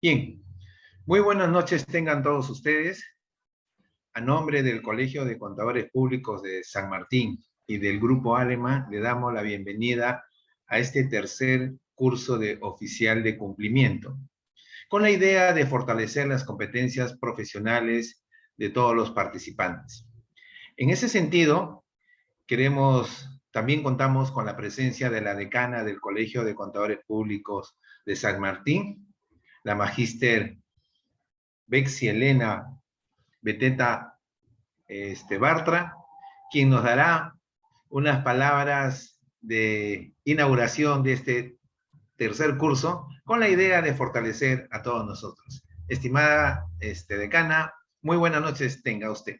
Bien, muy buenas noches tengan todos ustedes. A nombre del Colegio de Contadores Públicos de San Martín y del Grupo Alema, le damos la bienvenida a este tercer curso de oficial de cumplimiento, con la idea de fortalecer las competencias profesionales de todos los participantes. En ese sentido, también contamos con la presencia de la decana del Colegio de Contadores Públicos de San Martín, la magíster Bexi Elena Beteta Bartra, quien nos dará unas palabras de inauguración de este tercer curso con la idea de fortalecer a todos nosotros. Estimada decana, muy buenas noches tenga usted.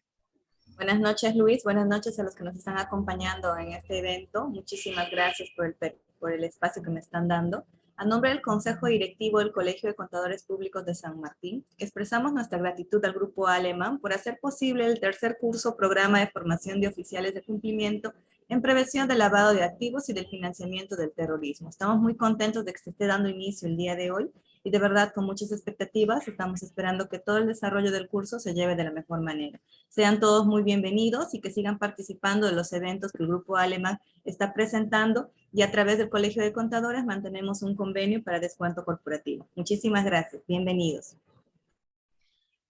Buenas noches, Luis. Buenas noches a los que nos están acompañando en este evento. Muchísimas gracias por el espacio que me están dando. A nombre del Consejo Directivo del Colegio de Contadores Públicos de San Martín, expresamos nuestra gratitud al Grupo Alemán por hacer posible el tercer curso Programa de Formación de Oficiales de Cumplimiento en Prevención del Lavado de Activos y del Financiamiento del Terrorismo. Estamos muy contentos de que se esté dando inicio el día de hoy y de verdad con muchas expectativas estamos esperando que todo el desarrollo del curso se lleve de la mejor manera. Sean todos muy bienvenidos y que sigan participando de los eventos que el Grupo Alemán está presentando y a través del Colegio de Contadores mantenemos un convenio para descuento corporativo. Muchísimas gracias. Bienvenidos.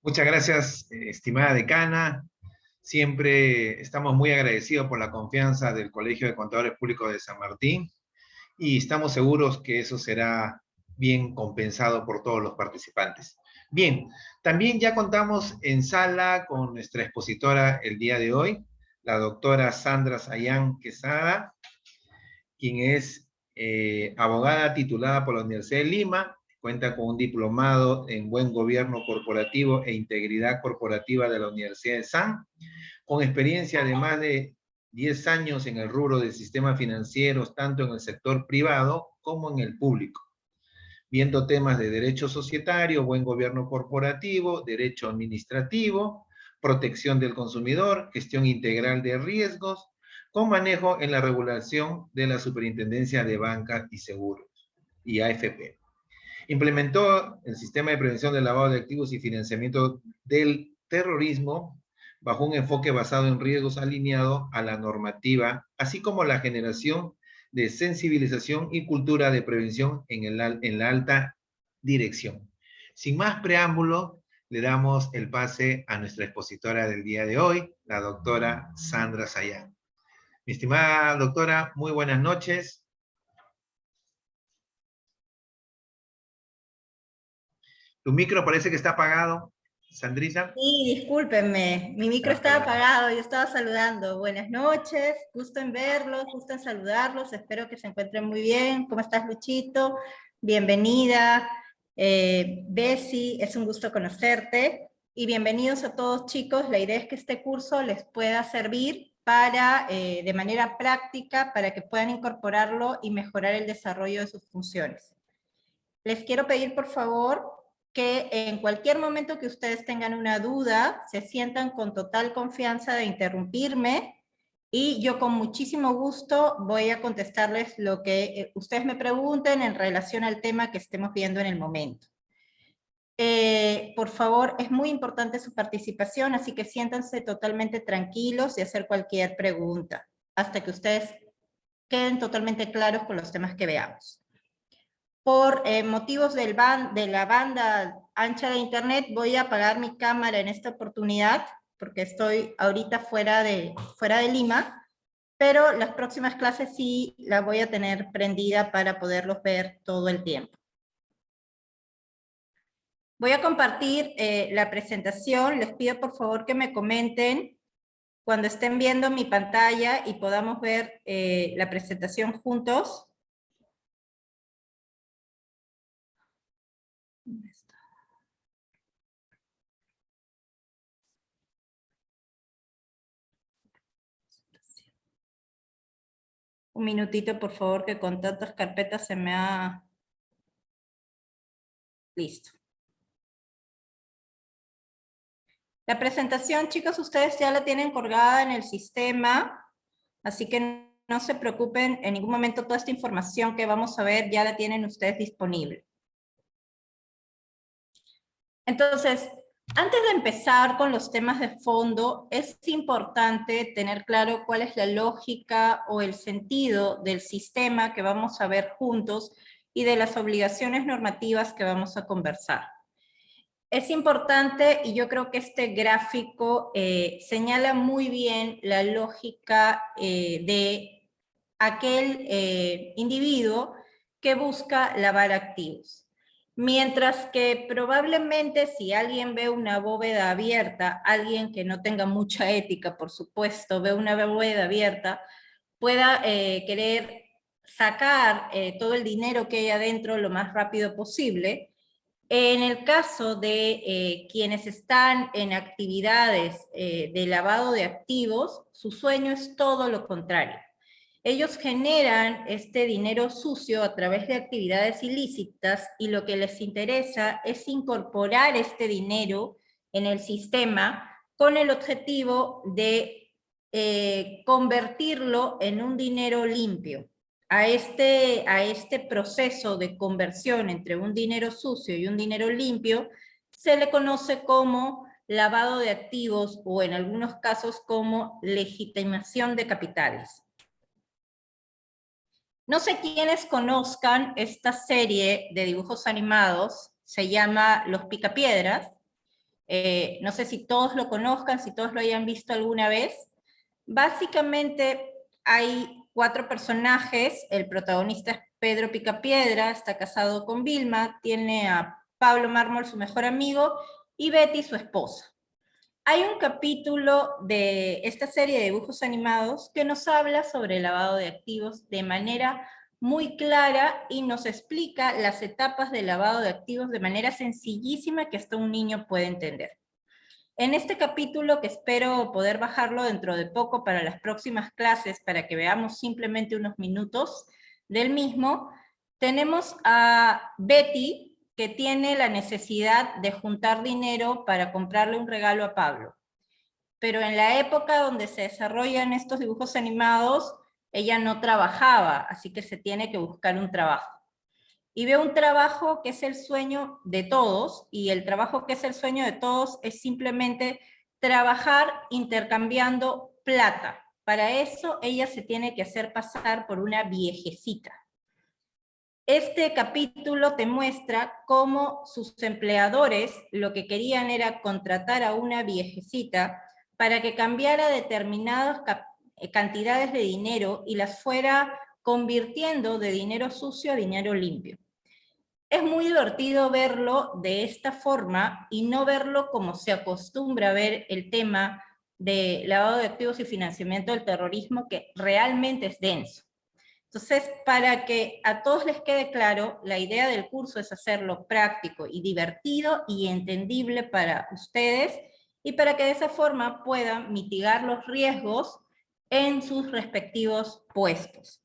Muchas gracias, estimada decana. Siempre estamos muy agradecidos por la confianza del Colegio de Contadores Públicos de San Martín y estamos seguros que eso será bien compensado por todos los participantes. Bien, también ya contamos en sala con nuestra expositora el día de hoy, la doctora Sandra Sayán Quesada, quien es abogada titulada por la Universidad de Lima, cuenta con un diplomado en Buen Gobierno Corporativo e Integridad Corporativa de la Universidad de San, con experiencia de más de 10 años en el rubro de sistemas financieros, tanto en el sector privado como en el público, viendo temas de derecho societario, buen gobierno corporativo, derecho administrativo, protección del consumidor, gestión integral de riesgos, con manejo en la regulación de la Superintendencia de Banca y Seguros, y AFP. Implementó el sistema de prevención del lavado de activos y financiamiento del terrorismo bajo un enfoque basado en riesgos alineado a la normativa, así como la generación de sensibilización y cultura de prevención en la alta dirección. Sin más preámbulo, le damos el pase a nuestra expositora del día de hoy, la doctora Sandra Sayán. Mi estimada doctora, muy buenas noches. Tu micro parece que está apagado, Sandrita. Sí, discúlpenme, mi micro estaba apagado, yo estaba saludando. Buenas noches, gusto en verlos, gusto en saludarlos, espero que se encuentren muy bien. ¿Cómo estás, Luchito? Bienvenida. Bessie, es un gusto conocerte. Y bienvenidos a todos, chicos. La idea es que este curso les pueda servir para, de manera práctica, para que puedan incorporarlo y mejorar el desarrollo de sus funciones. Les quiero pedir, por favor, que en cualquier momento que ustedes tengan una duda, se sientan con total confianza de interrumpirme y yo con muchísimo gusto voy a contestarles lo que ustedes me pregunten en relación al tema que estemos viendo en el momento. Por favor, es muy importante su participación, así que siéntanse totalmente tranquilos y hacer cualquier pregunta, hasta que ustedes queden totalmente claros con los temas que veamos. Por motivos de la banda ancha de internet, voy a apagar mi cámara en esta oportunidad, porque estoy ahorita fuera de Lima, pero las próximas clases sí la voy a tener prendida para poderlos ver todo el tiempo. Voy a compartir la presentación. Les pido por favor que me comenten cuando estén viendo mi pantalla y podamos ver la presentación juntos. ¿Dónde está? Un minutito, por favor, que con tantas carpetas se me ha... Listo. La presentación, chicos, ustedes ya la tienen colgada en el sistema, así que no se preocupen, en ningún momento toda esta información que vamos a ver ya la tienen ustedes disponible. Entonces, antes de empezar con los temas de fondo, es importante tener claro cuál es la lógica o el sentido del sistema que vamos a ver juntos y de las obligaciones normativas que vamos a conversar. Es importante, y yo creo que este gráfico señala muy bien la lógica de aquel individuo que busca lavar activos. Mientras que probablemente si alguien ve una bóveda abierta, alguien que no tenga mucha ética, por supuesto, ve una bóveda abierta, pueda querer sacar todo el dinero que hay adentro lo más rápido posible. En el caso de quienes están en actividades de lavado de activos, su sueño es todo lo contrario. Ellos generan este dinero sucio a través de actividades ilícitas y lo que les interesa es incorporar este dinero en el sistema con el objetivo de convertirlo en un dinero limpio. A este proceso de conversión entre un dinero sucio y un dinero limpio se le conoce como lavado de activos o en algunos casos como legitimación de capitales. No sé quiénes conozcan esta serie de dibujos animados, se llama Los Picapiedras. No sé si todos lo conozcan, si todos lo hayan visto alguna vez. Básicamente hay 4 personajes, el protagonista es Pedro Picapiedra, está casado con Vilma, tiene a Pablo Mármol, su mejor amigo, y Betty, su esposa. Hay un capítulo de esta serie de dibujos animados que nos habla sobre el lavado de activos de manera muy clara y nos explica las etapas del lavado de activos de manera sencillísima que hasta un niño puede entender. En este capítulo, que espero poder bajarlo dentro de poco para las próximas clases, para que veamos simplemente unos minutos del mismo, tenemos a Betty, que tiene la necesidad de juntar dinero para comprarle un regalo a Pablo. Pero en la época donde se desarrollan estos dibujos animados, ella no trabajaba, así que se tiene que buscar un trabajo. Y ve un trabajo que es el sueño de todos, y el trabajo que es el sueño de todos es simplemente trabajar intercambiando plata. Para eso ella se tiene que hacer pasar por una viejecita. Este capítulo te muestra cómo sus empleadores lo que querían era contratar a una viejecita para que cambiara determinadas cantidades de dinero y las fuera convirtiendo de dinero sucio a dinero limpio. Es muy divertido verlo de esta forma y no verlo como se acostumbra a ver el tema de lavado de activos y financiamiento del terrorismo, que realmente es denso. Entonces, para que a todos les quede claro, la idea del curso es hacerlo práctico y divertido y entendible para ustedes y para que de esa forma puedan mitigar los riesgos en sus respectivos puestos.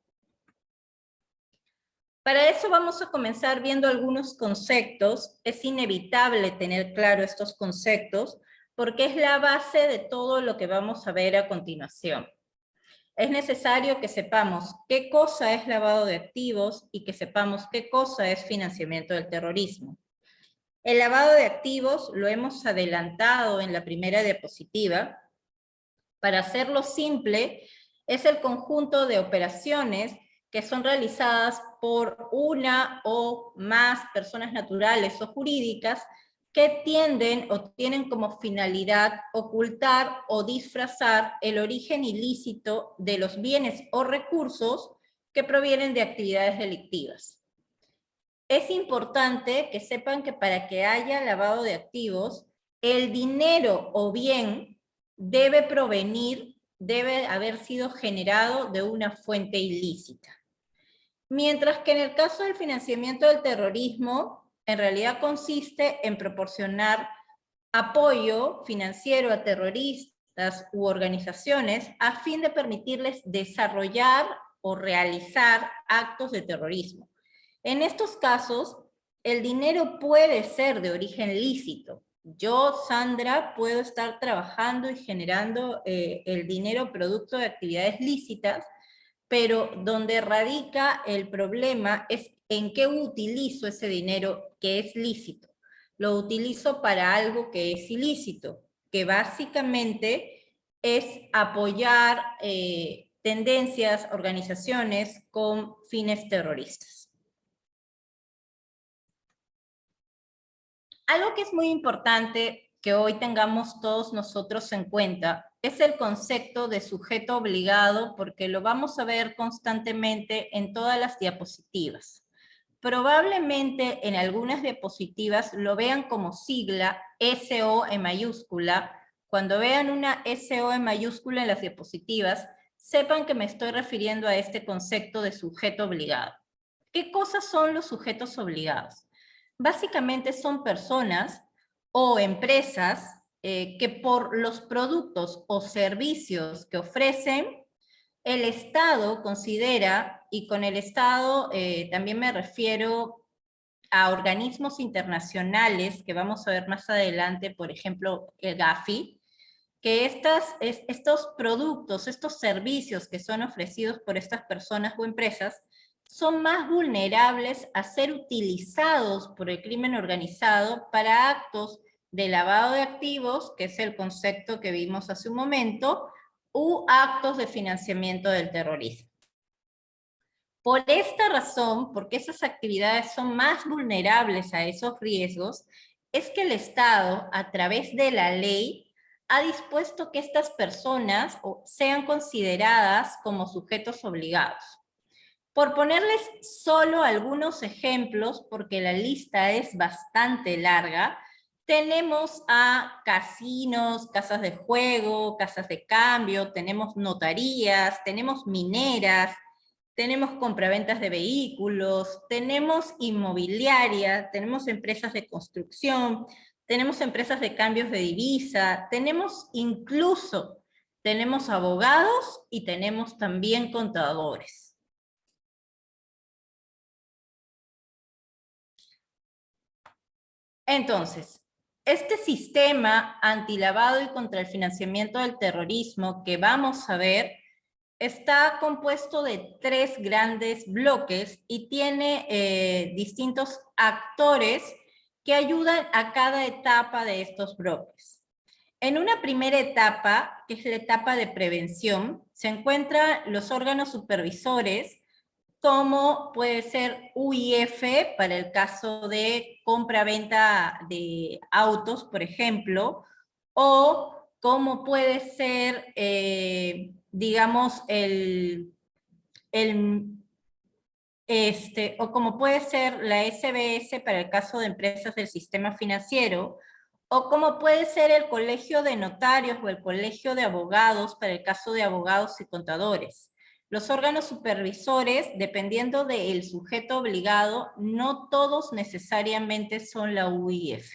Para eso vamos a comenzar viendo algunos conceptos. Es inevitable tener claro estos conceptos porque es la base de todo lo que vamos a ver a continuación. Es necesario que sepamos qué cosa es lavado de activos y que sepamos qué cosa es financiamiento del terrorismo. El lavado de activos lo hemos adelantado en la primera diapositiva. Para hacerlo simple, es el conjunto de operaciones que son realizadas por una o más personas naturales o jurídicas que tienden o tienen como finalidad ocultar o disfrazar el origen ilícito de los bienes o recursos que provienen de actividades delictivas. Es importante que sepan que para que haya lavado de activos, el dinero o bien debe provenir, debe haber sido generado de una fuente ilícita. Mientras que en el caso del financiamiento del terrorismo, en realidad consiste en proporcionar apoyo financiero a terroristas u organizaciones a fin de permitirles desarrollar o realizar actos de terrorismo. En estos casos, el dinero puede ser de origen lícito. Yo, Sandra, puedo estar trabajando y generando el dinero producto de actividades lícitas, pero donde radica el problema es en qué utilizo ese dinero que es lícito. lo utilizo para algo que es ilícito, que básicamente es apoyar tendencias, organizaciones con fines terroristas. Algo que es muy importante que hoy tengamos todos nosotros en cuenta es el concepto de sujeto obligado, porque lo vamos a ver constantemente en todas las diapositivas. Probablemente en algunas diapositivas lo vean como sigla SO en mayúscula. Cuando vean una SO en mayúscula en las diapositivas, sepan que me estoy refiriendo a este concepto de sujeto obligado. ¿Qué cosas son los sujetos obligados? Básicamente son personas o empresas que por los productos o servicios que ofrecen, el Estado considera, y con el Estado también me refiero a organismos internacionales que vamos a ver más adelante, por ejemplo, el Gafi, que estos productos, estos servicios que son ofrecidos por estas personas o empresas, son más vulnerables a ser utilizados por el crimen organizado para actos de lavado de activos, que es el concepto que vimos hace un momento, u actos de financiamiento del terrorismo. Por esta razón, porque esas actividades son más vulnerables a esos riesgos, es que el Estado, a través de la ley, ha dispuesto que estas personas sean consideradas como sujetos obligados. Por ponerles solo algunos ejemplos, porque la lista es bastante larga, tenemos a casinos, casas de juego, casas de cambio, tenemos notarías, tenemos mineras, tenemos compraventas de vehículos, tenemos inmobiliaria, tenemos empresas de construcción, tenemos empresas de cambios de divisa, tenemos abogados y tenemos también contadores. Entonces, este sistema antilavado y contra el financiamiento del terrorismo que vamos a ver está compuesto de 3 grandes bloques y tiene distintos actores que ayudan a cada etapa de estos bloques. En una primera etapa, que es la etapa de prevención, se encuentran los órganos supervisores, como puede ser UIF para el caso de compra-venta de autos, por ejemplo, o como puede ser, digamos, o como puede ser la SBS para el caso de empresas del sistema financiero, o como puede ser el colegio de notarios o el colegio de abogados para el caso de abogados y contadores. Los órganos supervisores, dependiendo del sujeto obligado, no todos necesariamente son la UIF.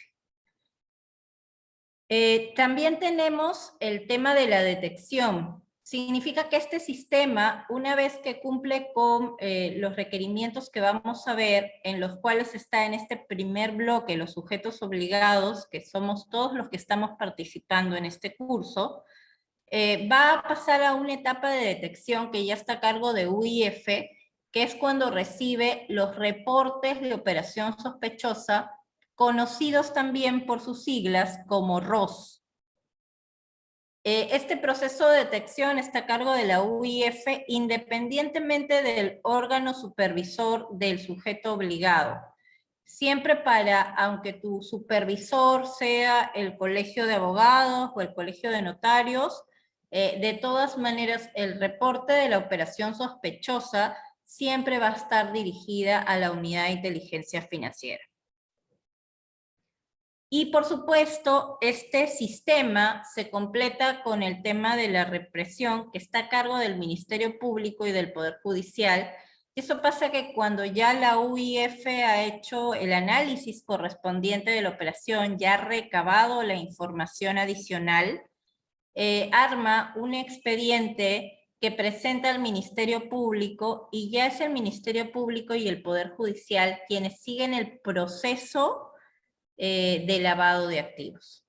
También tenemos el tema de la detección. Significa que este sistema, una vez que cumple con los requerimientos que vamos a ver, en los cuales está en este primer bloque los sujetos obligados, que somos todos los que estamos participando en este curso, va a pasar a una etapa de detección que ya está a cargo de UIF, que es cuando recibe los reportes de operación sospechosa, conocidos también por sus siglas como ROS. Este proceso de detección está a cargo de la UIF independientemente del órgano supervisor del sujeto obligado. Siempre aunque tu supervisor sea el colegio de abogados o el colegio de notarios, de todas maneras el reporte de la operación sospechosa siempre va a estar dirigida a la unidad de inteligencia financiera. Y por supuesto, este sistema se completa con el tema de la represión que está a cargo del Ministerio Público y del Poder Judicial. Eso pasa que cuando ya la UIF ha hecho el análisis correspondiente de la operación, ya ha recabado la información adicional, arma un expediente que presenta al Ministerio Público y ya es el Ministerio Público y el Poder Judicial quienes siguen el proceso de lavado de activos.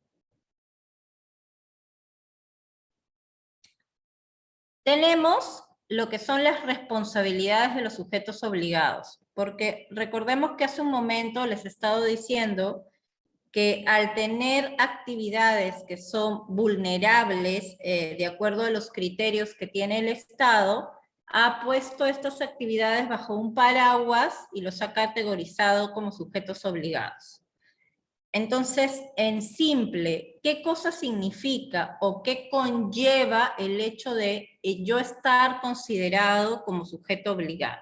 Tenemos lo que son las responsabilidades de los sujetos obligados, porque recordemos que hace un momento les he estado diciendo que al tener actividades que son vulnerables, de acuerdo a los criterios que tiene el Estado, ha puesto estas actividades bajo un paraguas y los ha categorizado como sujetos obligados. Entonces, en simple, ¿qué cosa significa o qué conlleva el hecho de yo estar considerado como sujeto obligado?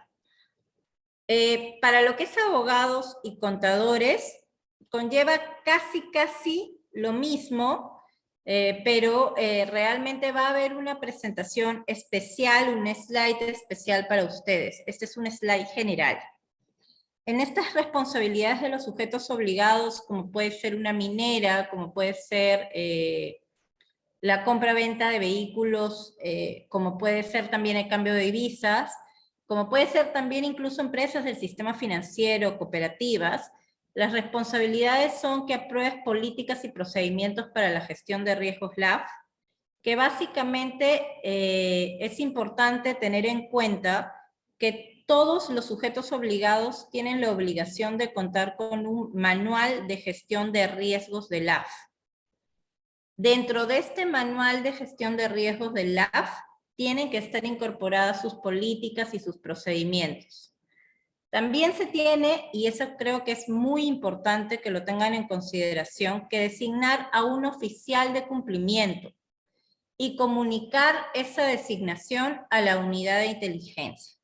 Para lo que es abogados y contadores, conlleva casi lo mismo, pero realmente va a haber una presentación especial, un slide especial para ustedes. Este es un slide general. En estas responsabilidades de los sujetos obligados, como puede ser una minera, como puede ser la compra-venta de vehículos, como puede ser también el cambio de divisas, como puede ser también incluso empresas del sistema financiero, cooperativas, las responsabilidades son que apruebes políticas y procedimientos para la gestión de riesgos LAF, que básicamente es importante tener en cuenta que todos los sujetos obligados tienen la obligación de contar con un manual de gestión de riesgos de LAF. Dentro de este manual de gestión de riesgos de LAF, tienen que estar incorporadas sus políticas y sus procedimientos. También se tiene, y eso creo que es muy importante que lo tengan en consideración, que designar a un oficial de cumplimiento y comunicar esa designación a la unidad de inteligencia.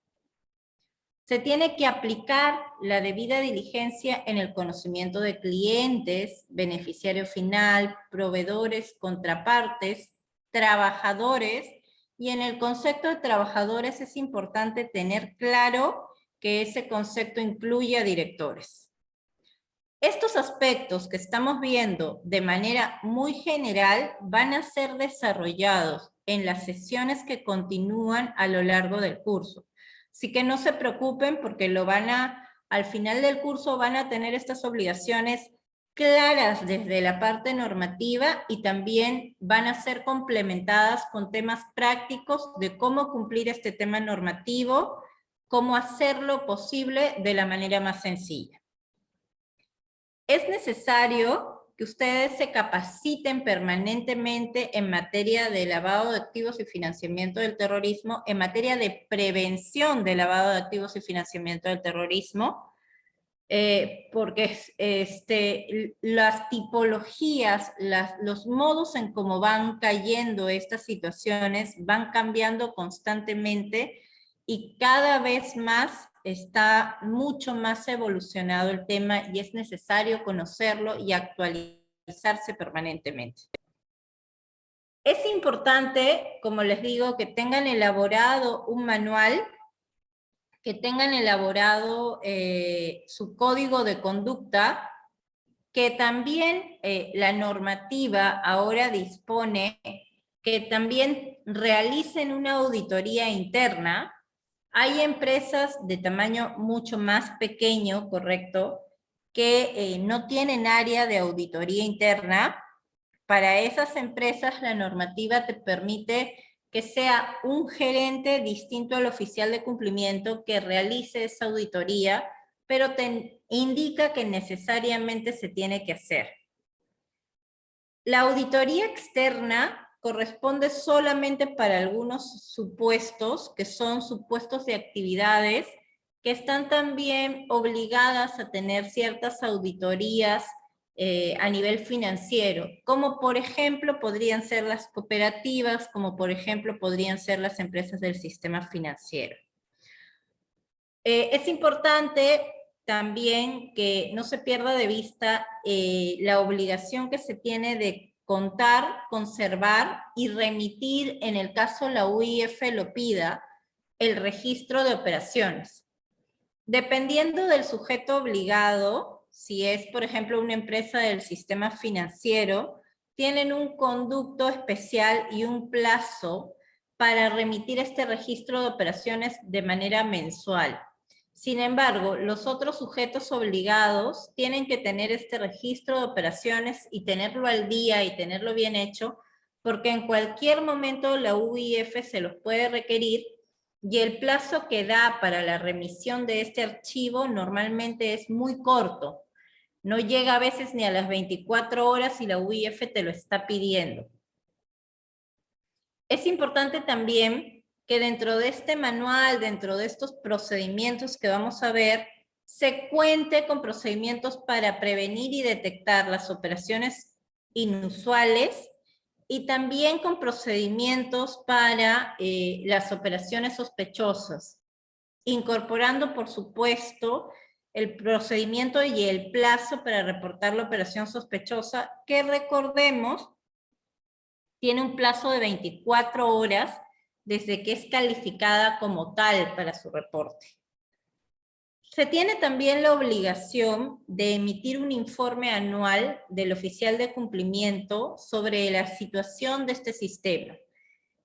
Se tiene que aplicar la debida diligencia en el conocimiento de clientes, beneficiario final, proveedores, contrapartes, trabajadores, y en el concepto de trabajadores es importante tener claro que ese concepto incluye a directores. Estos aspectos que estamos viendo de manera muy general van a ser desarrollados en las sesiones que continúan a lo largo del curso. Así que no se preocupen porque al final del curso van a tener estas obligaciones claras desde la parte normativa y también van a ser complementadas con temas prácticos de cómo cumplir este tema normativo, cómo hacerlo posible de la manera más sencilla. Es necesario que ustedes se capaciten permanentemente en materia de lavado de activos y financiamiento del terrorismo, en materia de prevención de lavado de activos y financiamiento del terrorismo, porque las tipologías, los modos en cómo van cayendo estas situaciones van cambiando constantemente y cada vez más está mucho más evolucionado el tema y es necesario conocerlo y actualizarse permanentemente. Es importante, como les digo, que tengan elaborado un manual, que tengan elaborado su código de conducta, que también la normativa ahora dispone que también realicen una auditoría interna. Hay empresas de tamaño mucho más pequeño, correcto, que no tienen área de auditoría interna. Para esas empresas la normativa te permite que sea un gerente distinto al oficial de cumplimiento que realice esa auditoría, pero te indica que necesariamente se tiene que hacer. La auditoría externa corresponde solamente para algunos supuestos, que son supuestos de actividades que están también obligadas a tener ciertas auditorías a nivel financiero, como por ejemplo podrían ser las cooperativas, como por ejemplo podrían ser las empresas del sistema financiero. Es importante también que no se pierda de vista la obligación que se tiene de contar, conservar y remitir, en el caso la UIF lo pida, el registro de operaciones. Dependiendo del sujeto obligado, si es, por ejemplo, una empresa del sistema financiero, tienen un conducto especial y un plazo para remitir este registro de operaciones de manera mensual. Sin embargo, los otros sujetos obligados tienen que tener este registro de operaciones y tenerlo al día y tenerlo bien hecho, porque en cualquier momento la UIF se los puede requerir y el plazo que da para la remisión de este archivo normalmente es muy corto. No llega a veces ni a las 24 horas y la UIF te lo está pidiendo. Es importante también que dentro de este manual, dentro de estos procedimientos que vamos a ver, se cuente con procedimientos para prevenir y detectar las operaciones inusuales y también con procedimientos para las operaciones sospechosas, incorporando, por supuesto, el procedimiento y el plazo para reportar la operación sospechosa, que recordemos, tiene un plazo de 24 horas desde que es calificada como tal para su reporte. Se tiene también la obligación de emitir un informe anual del oficial de cumplimiento sobre la situación de este sistema.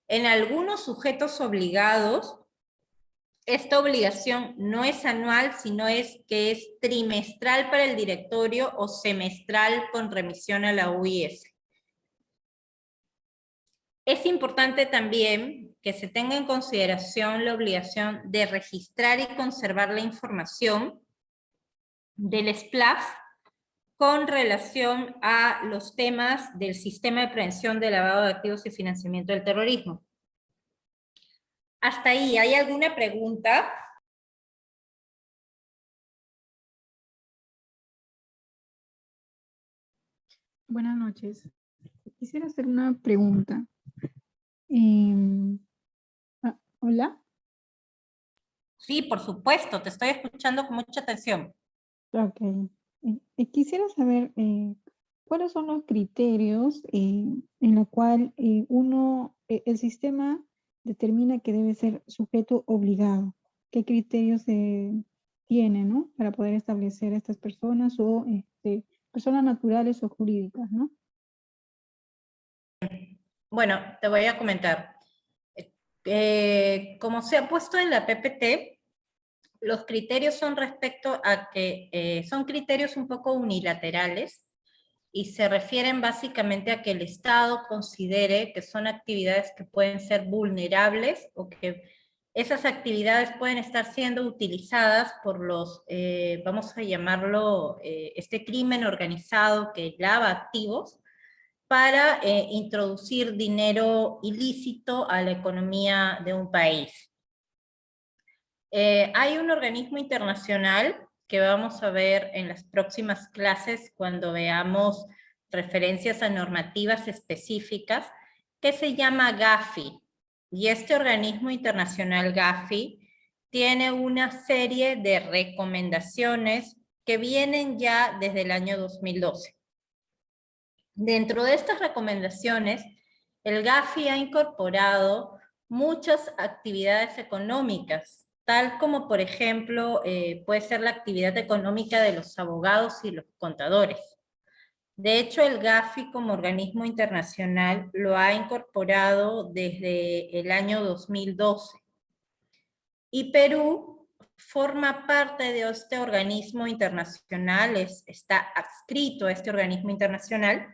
En algunos sujetos obligados, esta obligación no es anual, sino que es trimestral para el directorio o semestral con remisión a la UIF. Es importante también que se tenga en consideración la obligación de registrar y conservar la información del SPLAF con relación a los temas del sistema de prevención de lavado de activos y financiamiento del terrorismo. Hasta ahí, ¿hay alguna pregunta? Buenas noches. Quisiera hacer una pregunta. ¿Hola? Sí, por supuesto, te estoy escuchando con mucha atención. Ok. Quisiera saber cuáles son los criterios en los cuales el sistema determina que debe ser sujeto obligado. ¿Qué criterios se tiene, ¿no? Para poder establecer a estas personas o personas naturales o jurídicas, ¿no? Bueno, te voy a comentar. Como se ha puesto en la PPT, los criterios son respecto a que son criterios un poco unilaterales y se refieren básicamente a que el Estado considere que son actividades que pueden ser vulnerables o que esas actividades pueden estar siendo utilizadas por los, vamos a llamarlo, este crimen organizado que lava activos, para introducir dinero ilícito a la economía de un país. Hay un organismo internacional que vamos a ver en las próximas clases cuando veamos referencias a normativas específicas, que se llama Gafi. Y este organismo internacional Gafi tiene una serie de recomendaciones que vienen ya desde el año 2012. Dentro de estas recomendaciones, el Gafi ha incorporado muchas actividades económicas, tal como, por ejemplo, puede ser la actividad económica de los abogados y los contadores. De hecho, el Gafi como organismo internacional lo ha incorporado desde el año 2012. Y Perú forma parte de este organismo internacional, está adscrito a este organismo internacional,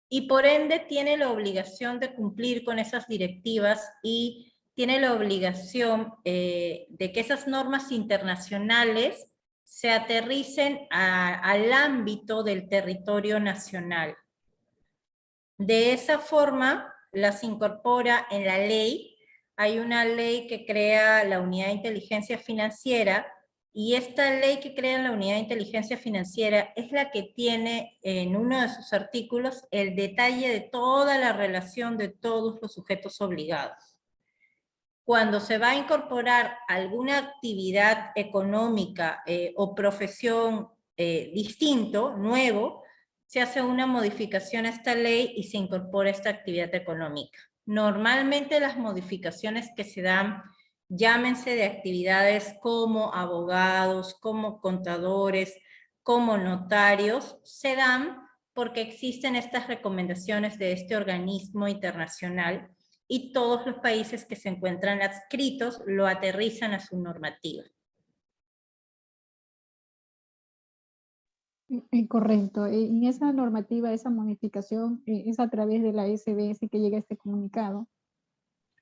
y por ende tiene la obligación de cumplir con esas directivas y tiene la obligación de que esas normas internacionales se aterricen al ámbito del territorio nacional. De esa forma las incorpora en la ley. Hay una ley que crea la Unidad de Inteligencia Financiera, y esta ley que crea la Unidad de Inteligencia Financiera es la que tiene en uno de sus artículos el detalle de toda la relación de todos los sujetos obligados. Cuando se va a incorporar alguna actividad económica o profesión distinto, nuevo, se hace una modificación a esta ley y se incorpora esta actividad económica. Normalmente las modificaciones que se dan, llámense de actividades como abogados, como contadores, como notarios, se dan porque existen estas recomendaciones de este organismo internacional y todos los países que se encuentran adscritos lo aterrizan a su normativa. Correcto. Y esa normativa, esa modificación, es a través de la SBS que llega este comunicado.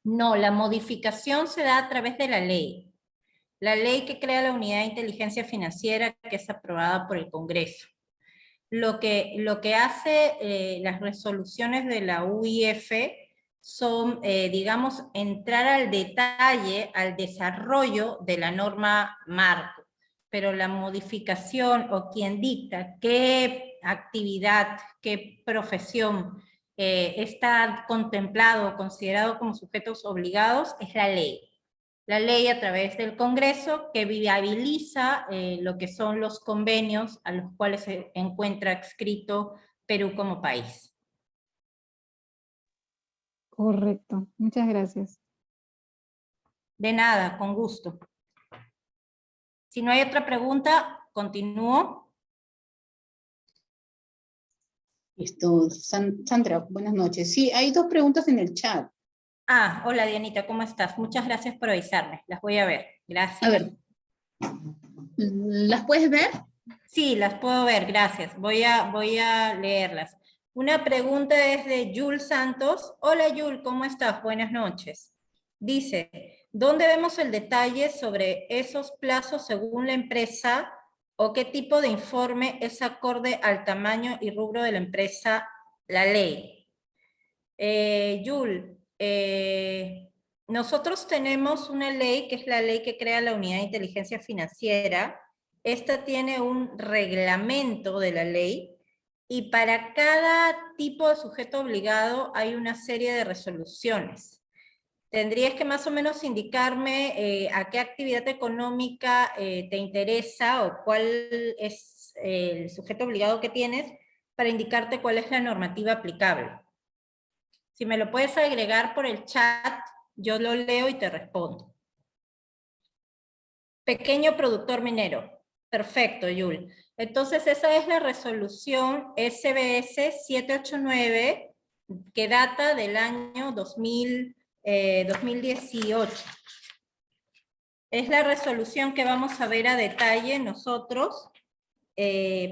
No, la modificación se da a través de la ley. la ley que crea la Unidad de Inteligencia Financiera, que es aprobada por el Congreso. Lo que hace las resoluciones de la UIF son, digamos, entrar al detalle, al desarrollo de la norma marco, pero la modificación o quien dicta qué actividad, qué profesión está contemplado o considerado como sujetos obligados es la ley. La ley a través del Congreso que viabiliza lo que son los convenios a los cuales se encuentra adscrito Perú como país. Correcto, muchas gracias. De nada, con gusto. Si no hay otra pregunta, continúo. Sandra, buenas noches. Sí, hay 2 preguntas en el chat. Ah, hola Dianita, ¿cómo estás? Muchas gracias por avisarme. Las voy a ver. Gracias. A ver, ¿las puedes ver? Sí, las puedo ver, gracias. Voy a leerlas. Una pregunta es de Yul Santos. Hola Yul, ¿cómo estás? Buenas noches. Dice, ¿dónde vemos el detalle sobre esos plazos según la empresa o qué tipo de informe es acorde al tamaño y rubro de la empresa, la ley? Yul, nosotros tenemos una ley que es la ley que crea la Unidad de Inteligencia Financiera. Esta tiene un reglamento de la ley y para cada tipo de sujeto obligado hay una serie de resoluciones. Tendrías que más o menos indicarme a qué actividad económica te interesa o cuál es el sujeto obligado que tienes para indicarte cuál es la normativa aplicable. Si me lo puedes agregar por el chat, yo lo leo y te respondo. Pequeño productor minero. Perfecto, Yul. Entonces esa es la resolución SBS 789 que data del año 2018. Es la resolución que vamos a ver a detalle nosotros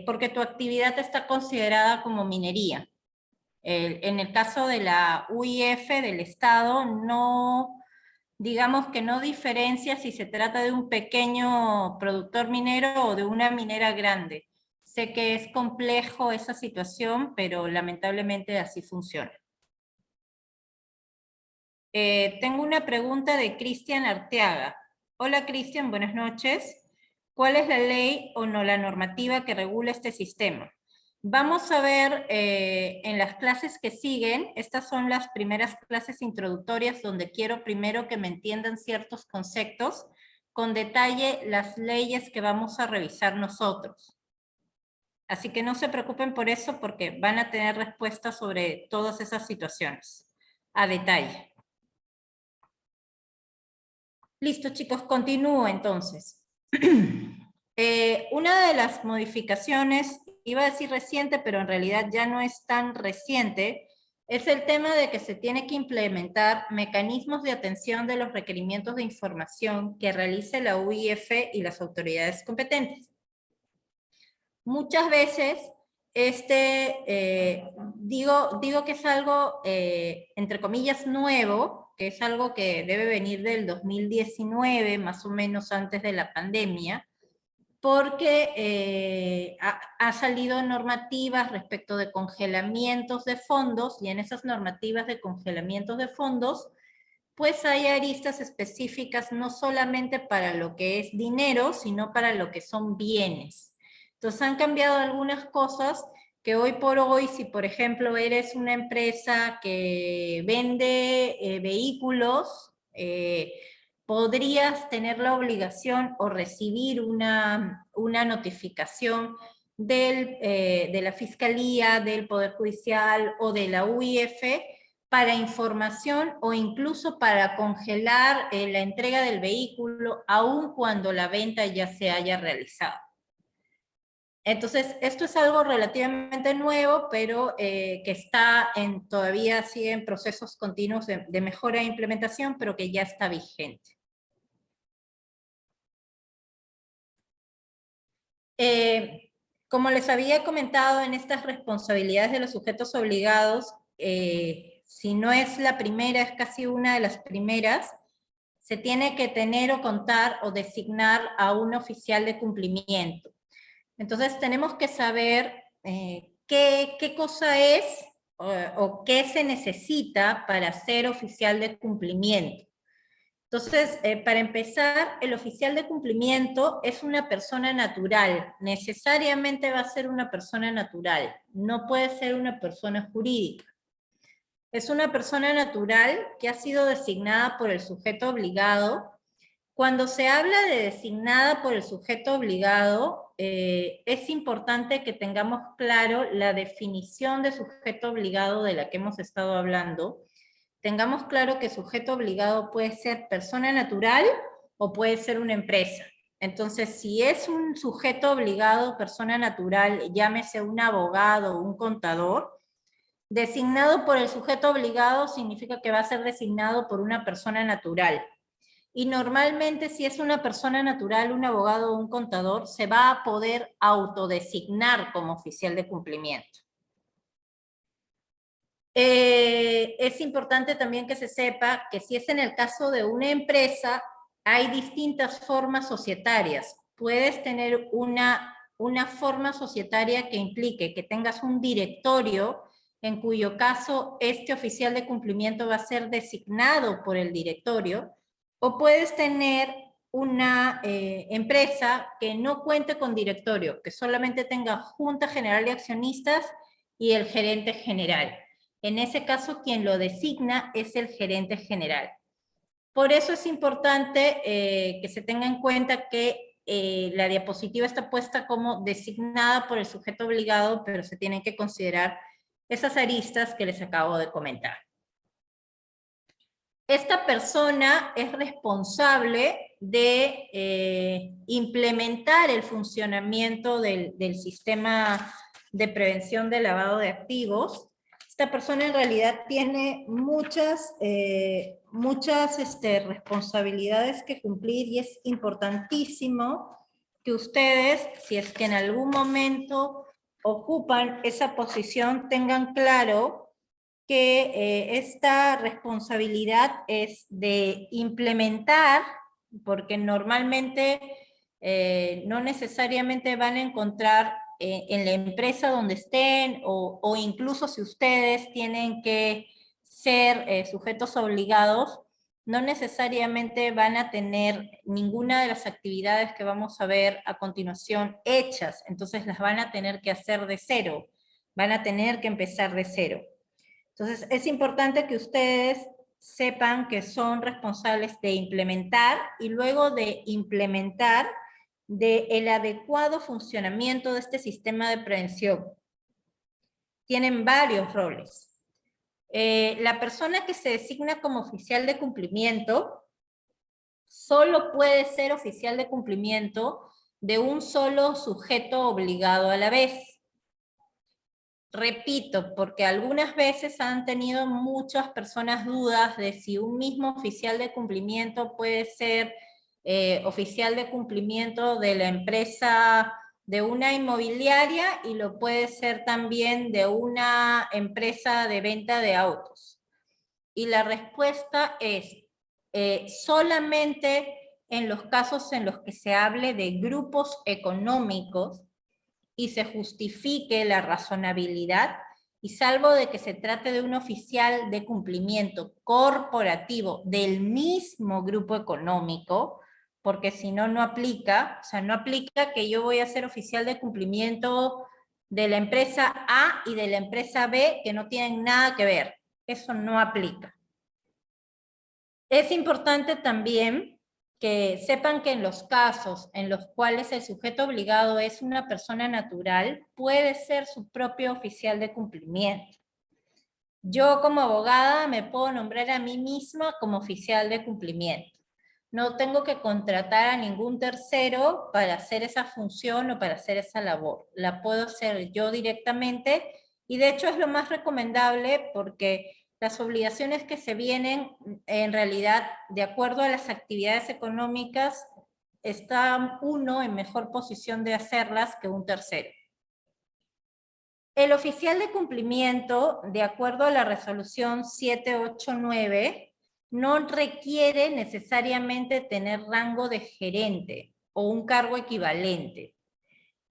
porque tu actividad está considerada como minería. En el caso de la UIF del Estado, no, digamos que no diferencia si se trata de un pequeño productor minero o de una minera grande. Sé que es complejo esa situación, pero lamentablemente así funciona. Tengo una pregunta de Cristian Arteaga. Hola Cristian, buenas noches. ¿Cuál es la ley o no la normativa que regula este sistema? Vamos a ver en las clases que siguen, estas son las primeras clases introductorias donde quiero primero que me entiendan ciertos conceptos, con detalle las leyes que vamos a revisar nosotros. Así que no se preocupen por eso porque van a tener respuestas sobre todas esas situaciones, a detalle. Listo chicos, continúo entonces. Una de las modificaciones, iba a decir reciente, pero en realidad ya no es tan reciente, es el tema de que se tiene que implementar mecanismos de atención de los requerimientos de información que realice la UIF y las autoridades competentes. Muchas veces, digo que es algo, entre comillas, nuevo, que es algo que debe venir del 2019, más o menos antes de la pandemia, porque ha salido normativas respecto de congelamientos de fondos, y en esas normativas de congelamientos de fondos, pues hay aristas específicas no solamente para lo que es dinero, sino para lo que son bienes. Entonces han cambiado algunas cosas que hoy por hoy, si por ejemplo eres una empresa que vende vehículos, podrías tener la obligación o recibir una notificación de la Fiscalía, del Poder Judicial o de la UIF para información o incluso para congelar la entrega del vehículo aun cuando la venta ya se haya realizado. Entonces, esto es algo relativamente nuevo, pero que está todavía sigue en procesos continuos de mejora e implementación, pero que ya está vigente. Como les había comentado en estas responsabilidades de los sujetos obligados, si no es la primera, es casi una de las primeras, se tiene que tener o contar o designar a un oficial de cumplimiento. Entonces tenemos que saber qué cosa es o qué se necesita para ser oficial de cumplimiento. Entonces, para empezar, el oficial de cumplimiento es una persona natural, necesariamente va a ser una persona natural, no puede ser una persona jurídica. Es una persona natural que ha sido designada por el sujeto obligado. Cuando se habla de designada por el sujeto obligado, es importante que tengamos claro la definición de sujeto obligado de la que hemos estado hablando. Tengamos claro que sujeto obligado puede ser persona natural o puede ser una empresa. Entonces, si es un sujeto obligado, persona natural, llámese un abogado o un contador, designado por el sujeto obligado significa que va a ser designado por una persona natural. Y normalmente, si es una persona natural, un abogado o un contador, se va a poder autodesignar como oficial de cumplimiento. Es importante también que se sepa que si es en el caso de una empresa, hay distintas formas societarias. Puedes tener una forma societaria que implique que tengas un directorio, en cuyo caso este oficial de cumplimiento va a ser designado por el directorio, o puedes tener una empresa que no cuente con directorio, que solamente tenga junta general de accionistas y el gerente general. En ese caso, quien lo designa es el gerente general. Por eso es importante que se tenga en cuenta que la diapositiva está puesta como designada por el sujeto obligado, pero se tienen que considerar esas aristas que les acabo de comentar. Esta persona es responsable de implementar el funcionamiento del sistema de prevención del lavado de activos. Esta persona en realidad tiene muchas responsabilidades que cumplir y es importantísimo que ustedes, si es que en algún momento ocupan esa posición, tengan claro que esta responsabilidad es de implementar, porque normalmente no necesariamente van a encontrar en la empresa donde estén, o incluso si ustedes tienen que ser sujetos obligados, no necesariamente van a tener ninguna de las actividades que vamos a ver a continuación hechas, entonces las van a tener que hacer de cero, van a tener que empezar de cero. Entonces, es importante que ustedes sepan que son responsables de implementar y luego de implementar del adecuado funcionamiento de este sistema de prevención. Tienen varios roles. La persona que se designa como oficial de cumplimiento solo puede ser oficial de cumplimiento de un solo sujeto obligado a la vez. Repito, porque algunas veces han tenido muchas personas dudas de si un mismo oficial de cumplimiento puede ser oficial de cumplimiento de la empresa, de una inmobiliaria, y lo puede ser también de una empresa de venta de autos. Y la respuesta es solamente en los casos en los que se hable de grupos económicos y se justifique la razonabilidad, y salvo de que se trate de un oficial de cumplimiento corporativo del mismo grupo económico, porque si no, no aplica. O sea, no aplica que yo voy a ser oficial de cumplimiento de la empresa A y de la empresa B, que no tienen nada que ver. Eso no aplica. Es importante también que sepan que en los casos en los cuales el sujeto obligado es una persona natural, puede ser su propio oficial de cumplimiento. Yo como abogada me puedo nombrar a mí misma como oficial de cumplimiento. No tengo que contratar a ningún tercero para hacer esa función o para hacer esa labor. La puedo hacer yo directamente, y de hecho es lo más recomendable, porque las obligaciones que se vienen, en realidad, de acuerdo a las actividades económicas, está uno en mejor posición de hacerlas que un tercero. El oficial de cumplimiento, de acuerdo a la resolución 789, no requiere necesariamente tener rango de gerente o un cargo equivalente.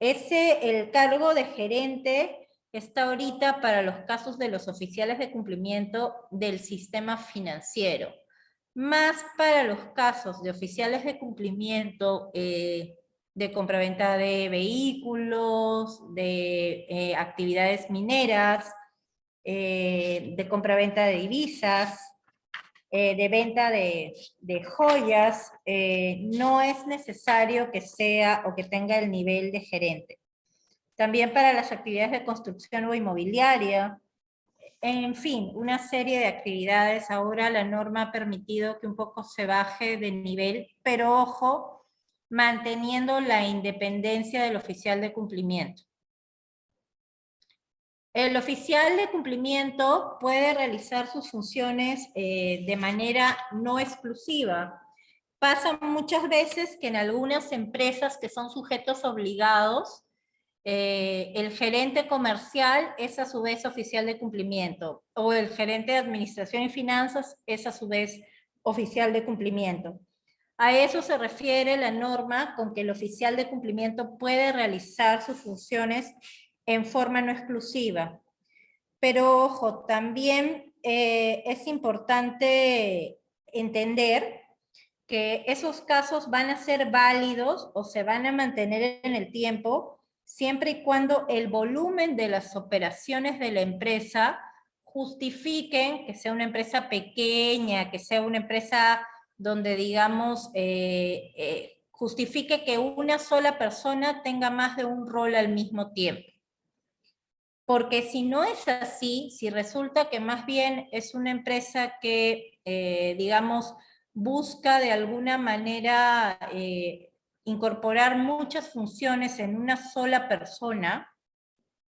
El cargo de gerente está ahorita para los casos de los oficiales de cumplimiento del sistema financiero, más para los casos de oficiales de cumplimiento de compraventa de vehículos, de actividades mineras, de compraventa de divisas, de venta de joyas, no es necesario que sea o que tenga el nivel de gerente. También para las actividades de construcción o inmobiliaria, en fin, una serie de actividades. Ahora la norma ha permitido que un poco se baje de nivel, pero ojo, manteniendo la independencia del oficial de cumplimiento. El oficial de cumplimiento puede realizar sus funciones de manera no exclusiva. Pasa muchas veces que en algunas empresas que son sujetos obligados, el gerente comercial es a su vez oficial de cumplimiento, o el gerente de administración y finanzas es a su vez oficial de cumplimiento. A eso se refiere la norma con que el oficial de cumplimiento puede realizar sus funciones en forma no exclusiva. Pero ojo, también es importante entender que esos casos van a ser válidos o se van a mantener en el tiempo siempre y cuando el volumen de las operaciones de la empresa justifiquen que sea una empresa pequeña, que sea una empresa donde, digamos, justifique que una sola persona tenga más de un rol al mismo tiempo. Porque si no es así, si resulta que más bien es una empresa que, digamos, busca de alguna manera incorporar muchas funciones en una sola persona,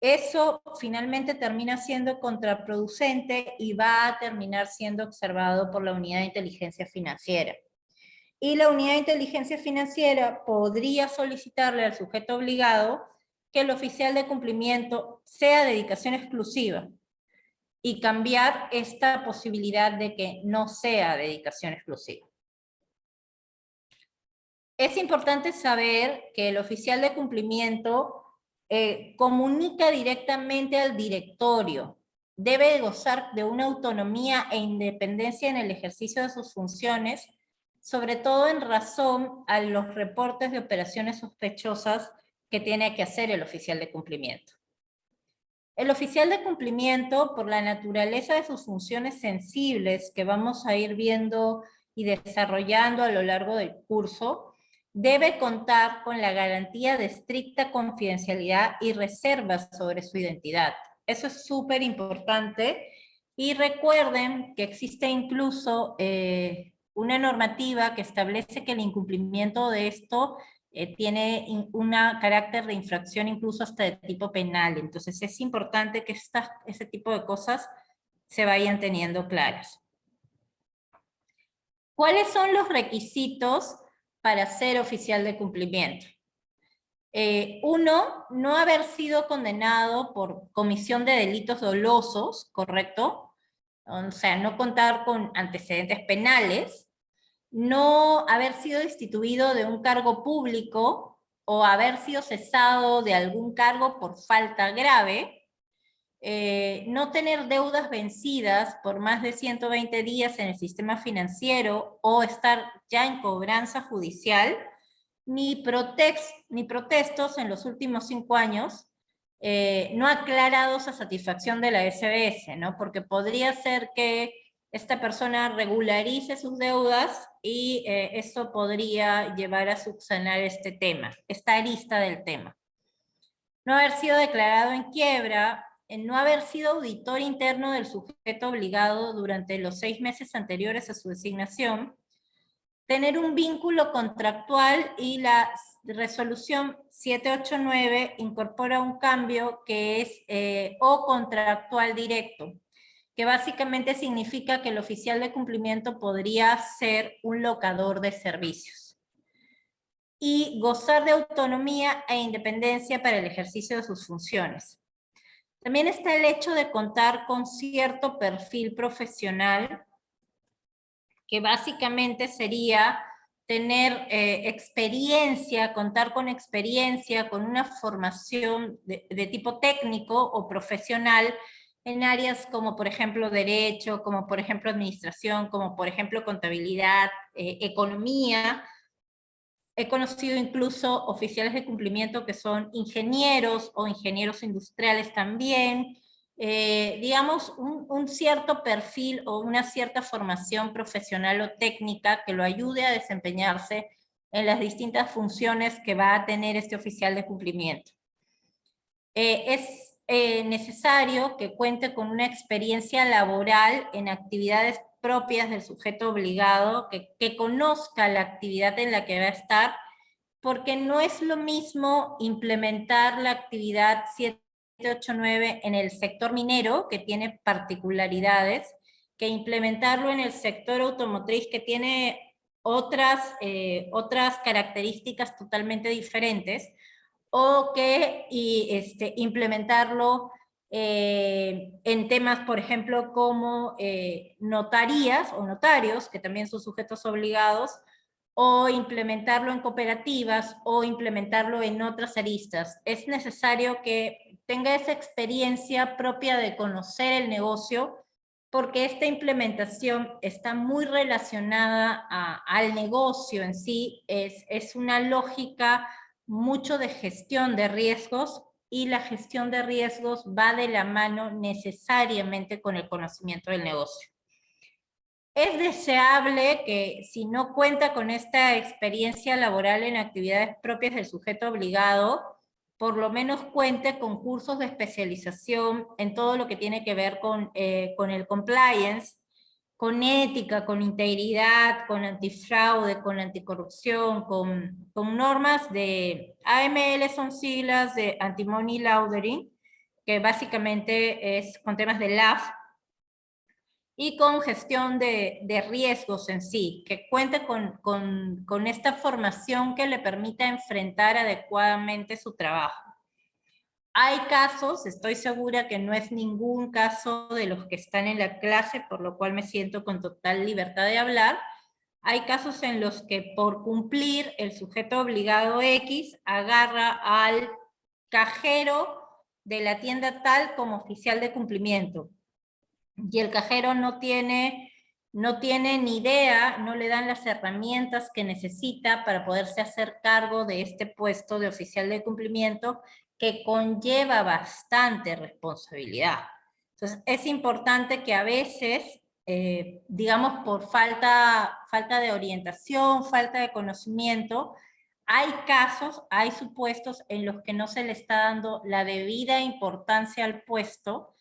eso finalmente termina siendo contraproducente y va a terminar siendo observado por la unidad de inteligencia financiera. Y la unidad de inteligencia financiera podría solicitarle al sujeto obligado que el oficial de cumplimiento sea dedicación exclusiva y cambiar esta posibilidad de que no sea dedicación exclusiva. Es importante saber que el oficial de cumplimiento comunica directamente al directorio, debe gozar de una autonomía e independencia en el ejercicio de sus funciones, sobre todo en razón a los reportes de operaciones sospechosas que tiene que hacer el oficial de cumplimiento. El oficial de cumplimiento, por la naturaleza de sus funciones sensibles que vamos a ir viendo y desarrollando a lo largo del curso, debe contar con la garantía de estricta confidencialidad y reservas sobre su identidad. Eso es súper importante. Y recuerden que existe incluso una normativa que establece que el incumplimiento de esto tiene un carácter de infracción incluso hasta de tipo penal. Entonces es importante que ese tipo de cosas se vayan teniendo claras. ¿Cuáles son los requisitos para ser oficial de cumplimiento? Uno, no haber sido condenado por comisión de delitos dolosos, ¿correcto? O sea, no contar con antecedentes penales, no haber sido destituido de un cargo público o haber sido cesado de algún cargo por falta grave, no tener deudas vencidas por más de 120 días en el sistema financiero o estar ya en cobranza judicial, ni protestos en los últimos 5 años, no aclarados a satisfacción de la SBS, ¿no? Porque podría ser que esta persona regularice sus deudas y eso podría llevar a subsanar este tema, esta arista del tema. No haber sido declarado en quiebra, no haber sido auditor interno del sujeto obligado durante los 6 meses anteriores a su designación, tener un vínculo contractual, y la resolución 789 incorpora un cambio que es o contractual directo, que básicamente significa que el oficial de cumplimiento podría ser un locador de servicios. Y gozar de autonomía e independencia para el ejercicio de sus funciones. También está el hecho de contar con cierto perfil profesional que básicamente sería tener experiencia, contar con experiencia, con una formación de tipo técnico o profesional en áreas como por ejemplo derecho, como por ejemplo administración, como por ejemplo contabilidad, economía. He conocido incluso oficiales de cumplimiento que son ingenieros o ingenieros industriales también. Digamos, un cierto perfil o una cierta formación profesional o técnica que lo ayude a desempeñarse en las distintas funciones que va a tener este oficial de cumplimiento. Es necesario que cuente con una experiencia laboral en actividades propias del sujeto obligado, que conozca la actividad en la que va a estar, porque no es lo mismo implementar la actividad 789 en el sector minero, que tiene particularidades, que implementarlo en el sector automotriz, que tiene otras características totalmente diferentes, o que implementarlo en temas, por ejemplo, como notarías o notarios, que también son sujetos obligados, o implementarlo en cooperativas, o implementarlo en otras aristas. Es necesario que tenga esa experiencia propia de conocer el negocio, porque esta implementación está muy relacionada al negocio en sí, es una lógica mucho de gestión de riesgos, y la gestión de riesgos va de la mano necesariamente con el conocimiento del negocio. Es deseable que, si no cuenta con esta experiencia laboral en actividades propias del sujeto obligado, por lo menos cuente con cursos de especialización en todo lo que tiene que ver con el compliance, con ética, con integridad, con antifraude, con anticorrupción, con normas de AML, son siglas de anti-money laundering, que básicamente es con temas de LAF, y con gestión de riesgos en sí, que cuente con esta formación que le permita enfrentar adecuadamente su trabajo. Hay casos, estoy segura que no es ningún caso de los que están en la clase, por lo cual me siento con total libertad de hablar. Hay casos en los que por cumplir el sujeto obligado X agarra al cajero de la tienda tal como oficial de cumplimiento, y el cajero no tiene ni idea, no le dan las herramientas que necesita para poderse hacer cargo de este puesto de oficial de cumplimiento, que conlleva bastante responsabilidad. Entonces, es importante que a veces, digamos, por falta de orientación, falta de conocimiento, hay casos, hay supuestos en los que no se le está dando la debida importancia al puesto,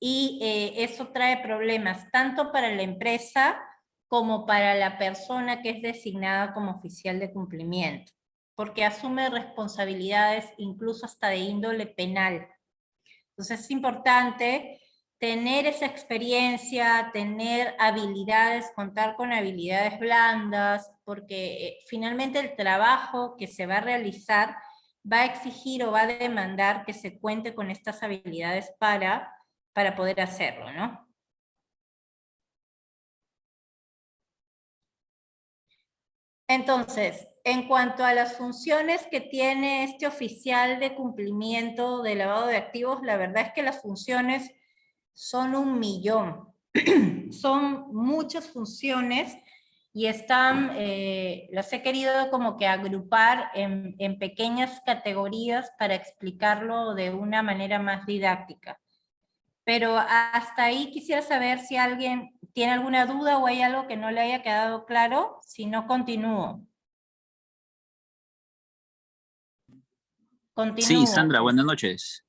y eso trae problemas tanto para la empresa como para la persona que es designada como oficial de cumplimiento, porque asume responsabilidades incluso hasta de índole penal. Entonces es importante tener esa experiencia, tener habilidades, contar con habilidades blandas, porque finalmente el trabajo que se va a realizar va a exigir o va a demandar que se cuente con estas habilidades para poder hacerlo, ¿no? Entonces, en cuanto a las funciones que tiene este oficial de cumplimiento de lavado de activos, la verdad es que las funciones son 1.000.000. Son muchas funciones, y están, las he querido como que agrupar en pequeñas categorías para explicarlo de una manera más didáctica. Pero hasta ahí quisiera saber si alguien tiene alguna duda o hay algo que no le haya quedado claro. Si no, continúo. Sí, Sandra, buenas noches.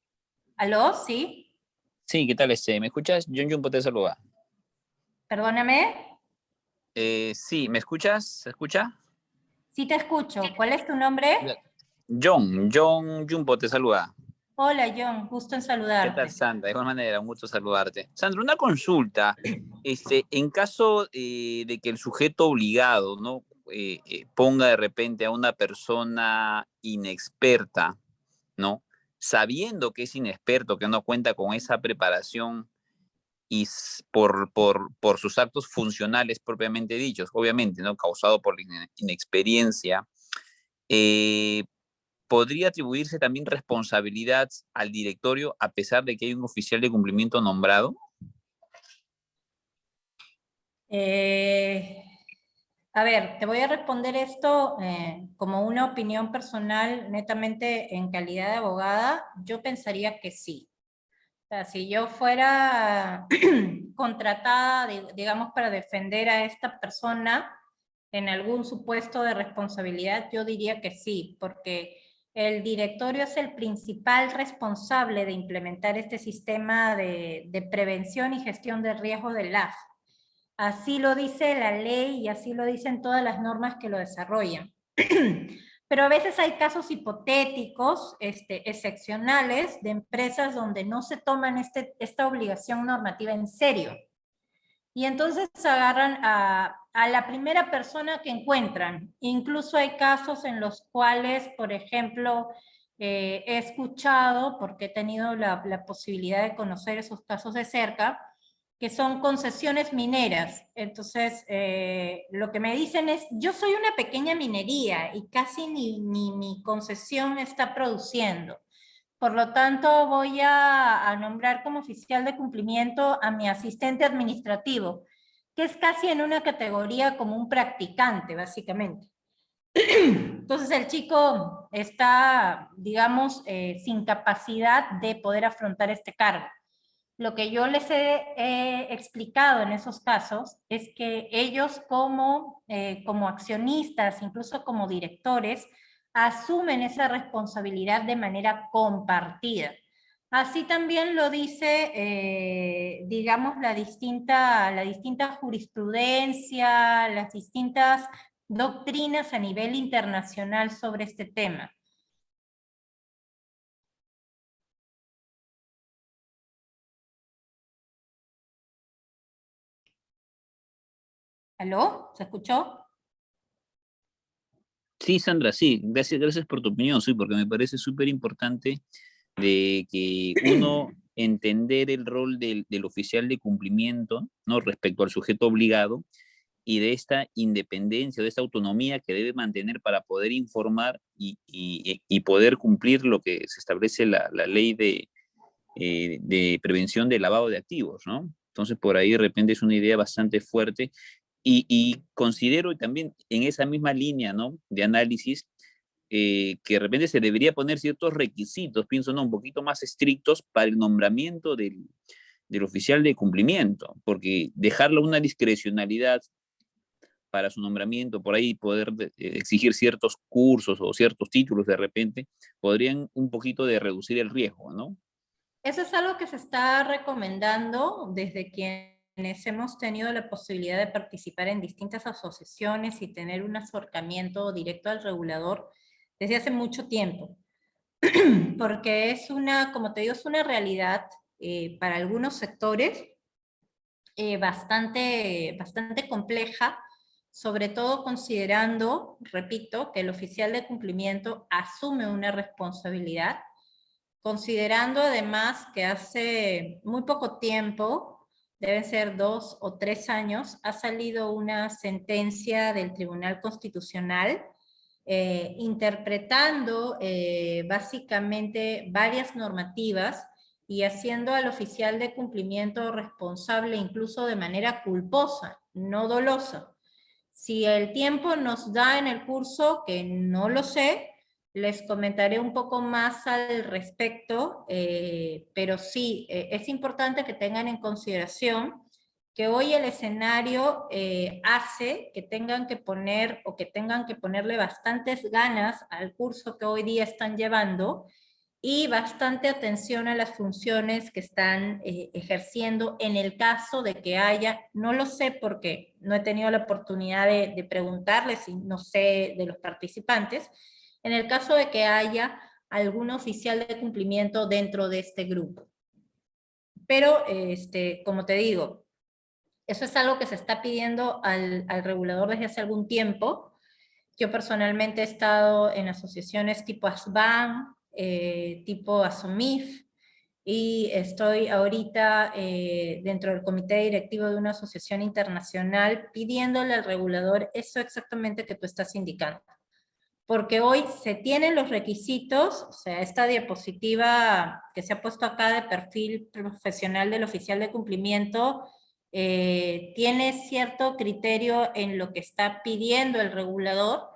¿Aló? ¿Sí? Sí, ¿qué tal? ¿Me escuchas? John Jumbo te saluda. Perdóname. Sí, ¿me escuchas? ¿Se escucha? Sí te escucho. ¿Cuál es tu nombre? John Jumbo te saluda. Hola, John. Gusto en ¿Qué saludarte. tal, Sandra? De igual manera, un gusto saludarte. Sandra, una consulta. En caso de que el sujeto obligado, ¿no? Ponga de repente a una persona inexperta, ¿no? Sabiendo que es inexperto, que no cuenta con esa preparación, y por sus actos funcionales propiamente dichos, obviamente, ¿no? Causado por la inexperiencia, ¿podría atribuirse también responsabilidad al directorio a pesar de que hay un oficial de cumplimiento nombrado? A ver, te voy a responder esto como una opinión personal, netamente en calidad de abogada. Yo pensaría que sí. O sea, si yo fuera contratada, digamos, para defender a esta persona en algún supuesto de responsabilidad, yo diría que sí, porque el directorio es el principal responsable de implementar este sistema de prevención y gestión de riesgo del LAF. Así lo dice la ley y así lo dicen todas las normas que lo desarrollan. Pero a veces hay casos hipotéticos, excepcionales, de empresas donde no se toman esta obligación normativa en serio. Y entonces agarran a la primera persona que encuentran. Incluso hay casos en los cuales, por ejemplo, he escuchado, porque he tenido la posibilidad de conocer esos casos de cerca, que son concesiones mineras. Entonces, lo que me dicen es, yo soy una pequeña minería y casi ni mi concesión está produciendo. Por lo tanto, voy a nombrar como oficial de cumplimiento a mi asistente administrativo, que es casi en una categoría como un practicante, básicamente. Entonces el chico está, digamos, sin capacidad de poder afrontar este cargo. Lo que yo les he explicado en esos casos es que ellos como accionistas, incluso como directores, asumen esa responsabilidad de manera compartida. Así también lo dice, digamos, la distinta jurisprudencia, las distintas doctrinas a nivel internacional sobre este tema. ¿Aló? ¿Se escuchó? Sí, Sandra, sí, gracias por tu opinión, sí, porque me parece súper importante de que uno entender el rol del oficial de cumplimiento, ¿no? Respecto al sujeto obligado y de esta independencia, de esta autonomía que debe mantener para poder informar y poder cumplir lo que se establece la ley de prevención de lavado de activos, ¿no? Entonces, por ahí de repente es una idea bastante fuerte y considero también en esa misma línea, ¿no? De análisis, que de repente se debería poner ciertos requisitos, pienso, ¿no? Un poquito más estrictos para el nombramiento del oficial de cumplimiento, porque dejarle una discrecionalidad para su nombramiento, por ahí poder exigir ciertos cursos o ciertos títulos de repente, podrían un poquito de reducir el riesgo, ¿no? Eso es algo que se está recomendando desde quienes hemos tenido la posibilidad de participar en distintas asociaciones y tener un acercamiento directo al regulador desde hace mucho tiempo. Porque es como te digo, es una realidad para algunos sectores bastante compleja, sobre todo considerando, repito, que el oficial de cumplimiento asume una responsabilidad, considerando además que hace muy poco tiempo, deben ser 2 o 3 años, ha salido una sentencia del Tribunal Constitucional interpretando básicamente varias normativas y haciendo al oficial de cumplimiento responsable incluso de manera culposa, no dolosa. Si el tiempo nos da en el curso, que no lo sé, les comentaré un poco más al respecto, pero sí, es importante que tengan en consideración que hoy el escenario hace que tengan que poner o que tengan que ponerle bastantes ganas al curso que hoy día están llevando y bastante atención a las funciones que están ejerciendo en el caso de que haya, no lo sé porque no he tenido la oportunidad de preguntarles y no sé de los participantes, en el caso de que haya algún oficial de cumplimiento dentro de este grupo. Pero, como te digo, eso es algo que se está pidiendo al regulador desde hace algún tiempo. Yo personalmente he estado en asociaciones tipo ASBAN, tipo ASOMIF, y estoy ahorita dentro del comité directivo de una asociación internacional pidiéndole al regulador eso exactamente que tú estás indicando. Porque hoy se tienen los requisitos, o sea, esta diapositiva que se ha puesto acá de perfil profesional del oficial de cumplimiento, tiene cierto criterio en lo que está pidiendo el regulador,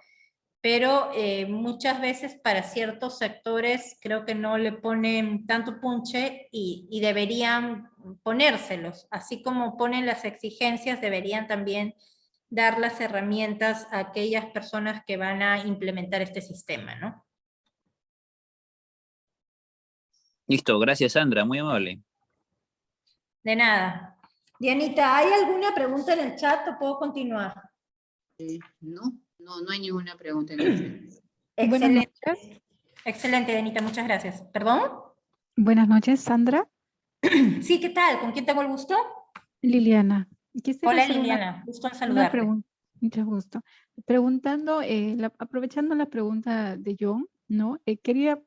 pero muchas veces para ciertos sectores creo que no le ponen tanto punche y deberían ponérselos, así como ponen las exigencias, deberían también dar las herramientas a aquellas personas que van a implementar este sistema, ¿no? Listo, gracias Sandra, muy amable. De nada. Dianita, ¿hay alguna pregunta en el chat o puedo continuar? No hay ninguna pregunta en el chat. Buenas Excelente. noches. Excelente, Dianita, muchas gracias. ¿Perdón? Buenas noches, Sandra. Sí, ¿qué tal? ¿Con quién tengo el gusto? Liliana. Quisiera Hola, hacer Liliana. Gusto en una saludarte. pregunta. Mucho gusto. Preguntando, aprovechando la pregunta de John, ¿no? Quería,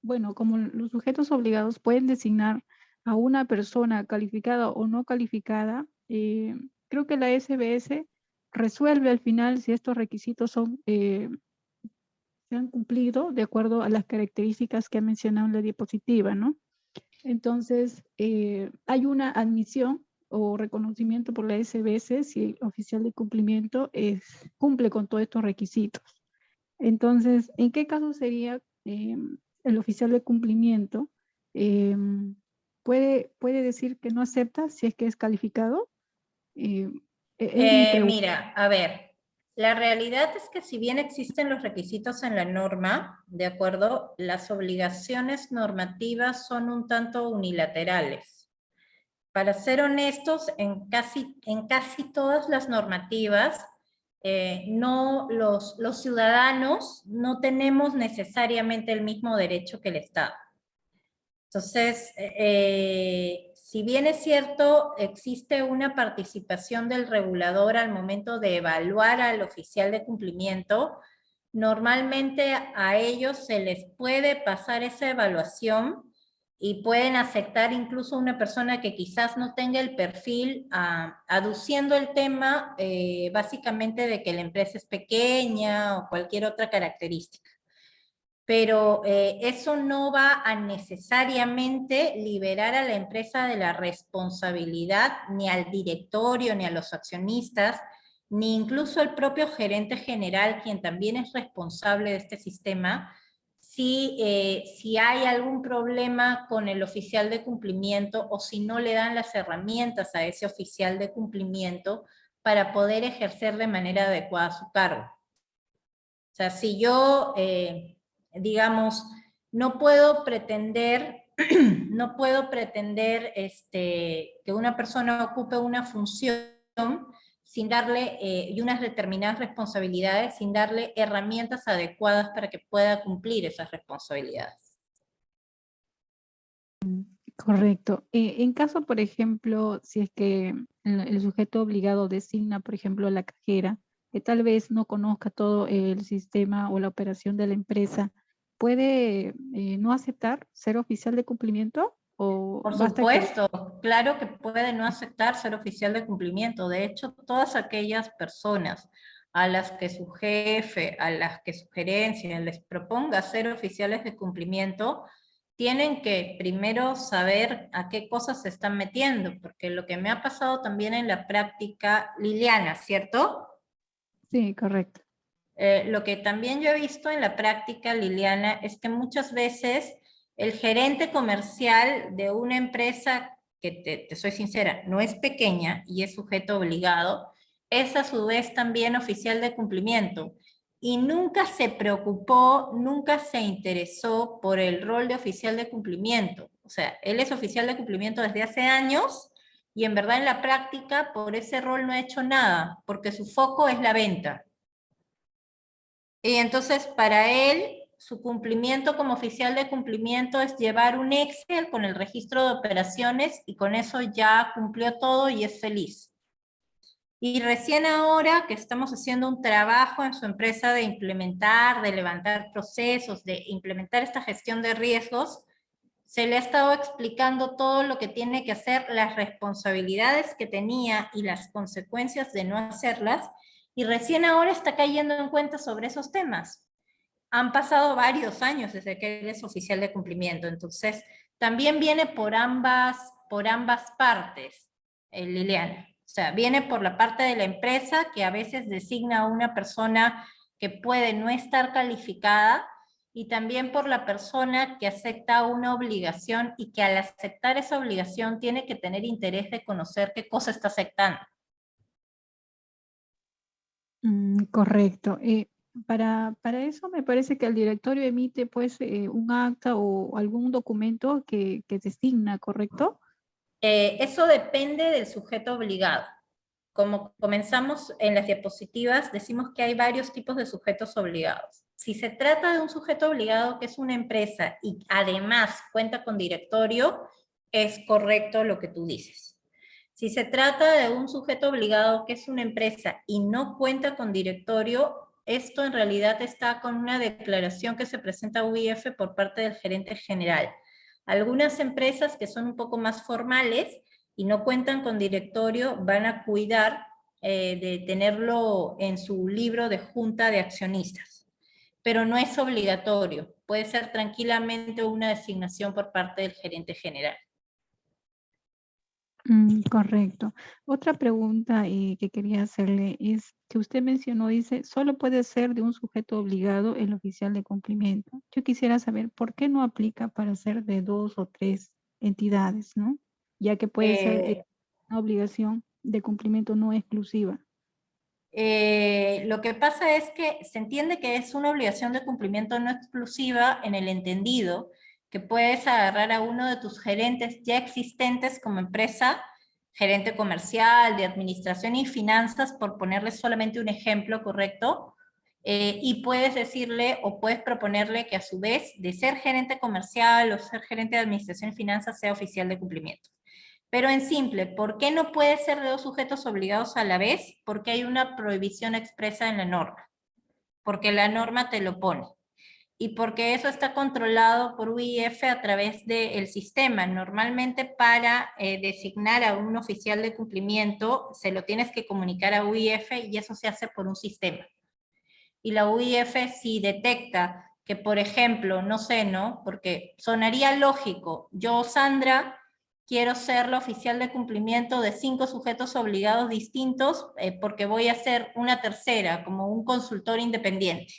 bueno, como los sujetos obligados pueden designar a una persona calificada o no calificada, creo que la SBS resuelve al final si estos requisitos se han cumplido de acuerdo a las características que ha mencionado en la diapositiva, ¿no? Entonces, hay una admisión o reconocimiento por la SBS si el oficial de cumplimiento cumple con todos estos requisitos. Entonces, ¿en qué caso sería el oficial de cumplimiento? ¿Puede decir que no acepta si es que es calificado? Es mi pregunta. Mira, a ver, la realidad es que si bien existen los requisitos en la norma, ¿de acuerdo? Las obligaciones normativas son un tanto unilaterales. Para ser honestos, en casi todas las normativas, los ciudadanos no tenemos necesariamente el mismo derecho que el Estado. Entonces, si bien es cierto, existe una participación del regulador al momento de evaluar al oficial de cumplimiento, normalmente a ellos se les puede pasar esa evaluación y pueden aceptar incluso una persona que quizás no tenga el perfil, aduciendo el tema básicamente de que la empresa es pequeña o cualquier otra característica. Pero eso no va a necesariamente liberar a la empresa de la responsabilidad, ni al directorio, ni a los accionistas, ni incluso al propio gerente general, quien también es responsable de este sistema, si hay algún problema con el oficial de cumplimiento o si no le dan las herramientas a ese oficial de cumplimiento para poder ejercer de manera adecuada su cargo. O sea, si yo... digamos, no puedo pretender que una persona ocupe una función sin darle, y unas determinadas responsabilidades, sin darle herramientas adecuadas para que pueda cumplir esas responsabilidades. Correcto. En caso, por ejemplo, si es que el sujeto obligado designa, por ejemplo, a la cajera, que tal vez no conozca todo el sistema o la operación de la empresa, ¿puede no aceptar ser oficial de cumplimiento? ¿O Por basta que... supuesto, claro que puede no aceptar ser oficial de cumplimiento. De hecho, todas aquellas personas a las que su jefe, a las que su gerencia les proponga ser oficiales de cumplimiento, tienen que primero saber a qué cosas se están metiendo, porque lo que me ha pasado también en la práctica, Liliana, ¿cierto? Sí, correcto. Lo que también yo he visto en la práctica, Liliana, es que muchas veces el gerente comercial de una empresa, que te soy sincera, no es pequeña y es sujeto obligado, es a su vez también oficial de cumplimiento. Y nunca se preocupó, nunca se interesó por el rol de oficial de cumplimiento. O sea, él es oficial de cumplimiento desde hace años y en verdad en la práctica por ese rol no ha hecho nada, porque su foco es la venta. Y entonces para él, su cumplimiento como oficial de cumplimiento es llevar un Excel con el registro de operaciones y con eso ya cumplió todo y es feliz. Y recién ahora que estamos haciendo un trabajo en su empresa de implementar, de levantar procesos, de implementar esta gestión de riesgos, se le ha estado explicando todo lo que tiene que hacer, las responsabilidades que tenía y las consecuencias de no hacerlas, y recién ahora está cayendo en cuenta sobre esos temas. Han pasado varios años desde que él es oficial de cumplimiento, entonces también viene por ambas partes, Liliana. O sea, viene por la parte de la empresa, que a veces designa a una persona que puede no estar calificada, y también por la persona que acepta una obligación y que al aceptar esa obligación tiene que tener interés de conocer qué cosa está aceptando. Correcto. Para eso me parece que el directorio emite pues un acta o algún documento que designa, ¿correcto? Eso depende del sujeto obligado. Como comenzamos en las diapositivas, decimos que hay varios tipos de sujetos obligados. Si se trata de un sujeto obligado que es una empresa y además cuenta con directorio, es correcto lo que tú dices. Si se trata de un sujeto obligado que es una empresa y no cuenta con directorio, esto en realidad está con una declaración que se presenta a UIF por parte del gerente general. Algunas empresas que son un poco más formales y no cuentan con directorio van a cuidar de tenerlo en su libro de junta de accionistas. Pero no es obligatorio, puede ser tranquilamente una designación por parte del gerente general. Correcto. Otra pregunta que quería hacerle es que usted mencionó, dice, solo puede ser de un sujeto obligado el oficial de cumplimiento. Yo quisiera saber por qué no aplica para ser de 2 o 3 entidades, ¿no? Ya que puede ser una obligación de cumplimiento no exclusiva. Lo que pasa es que se entiende que es una obligación de cumplimiento no exclusiva en el entendido que puedes agarrar a uno de tus gerentes ya existentes como empresa, gerente comercial, de administración y finanzas, por ponerle solamente un ejemplo, ¿correcto? Y puedes decirle o puedes proponerle que a su vez de ser gerente comercial o ser gerente de administración y finanzas sea oficial de cumplimiento. Pero en simple, ¿por qué no puede ser de dos sujetos obligados a la vez? Porque hay una prohibición expresa en la norma. Porque la norma te lo pone. Y porque eso está controlado por UIF a través del sistema. Normalmente para designar a un oficial de cumplimiento se lo tienes que comunicar a UIF y eso se hace por un sistema. Y la UIF si detecta que, por ejemplo, no sé, ¿no? Porque sonaría lógico, yo, Sandra, quiero ser la oficial de cumplimiento de 5 sujetos obligados distintos porque voy a ser una tercera, como un consultor independiente.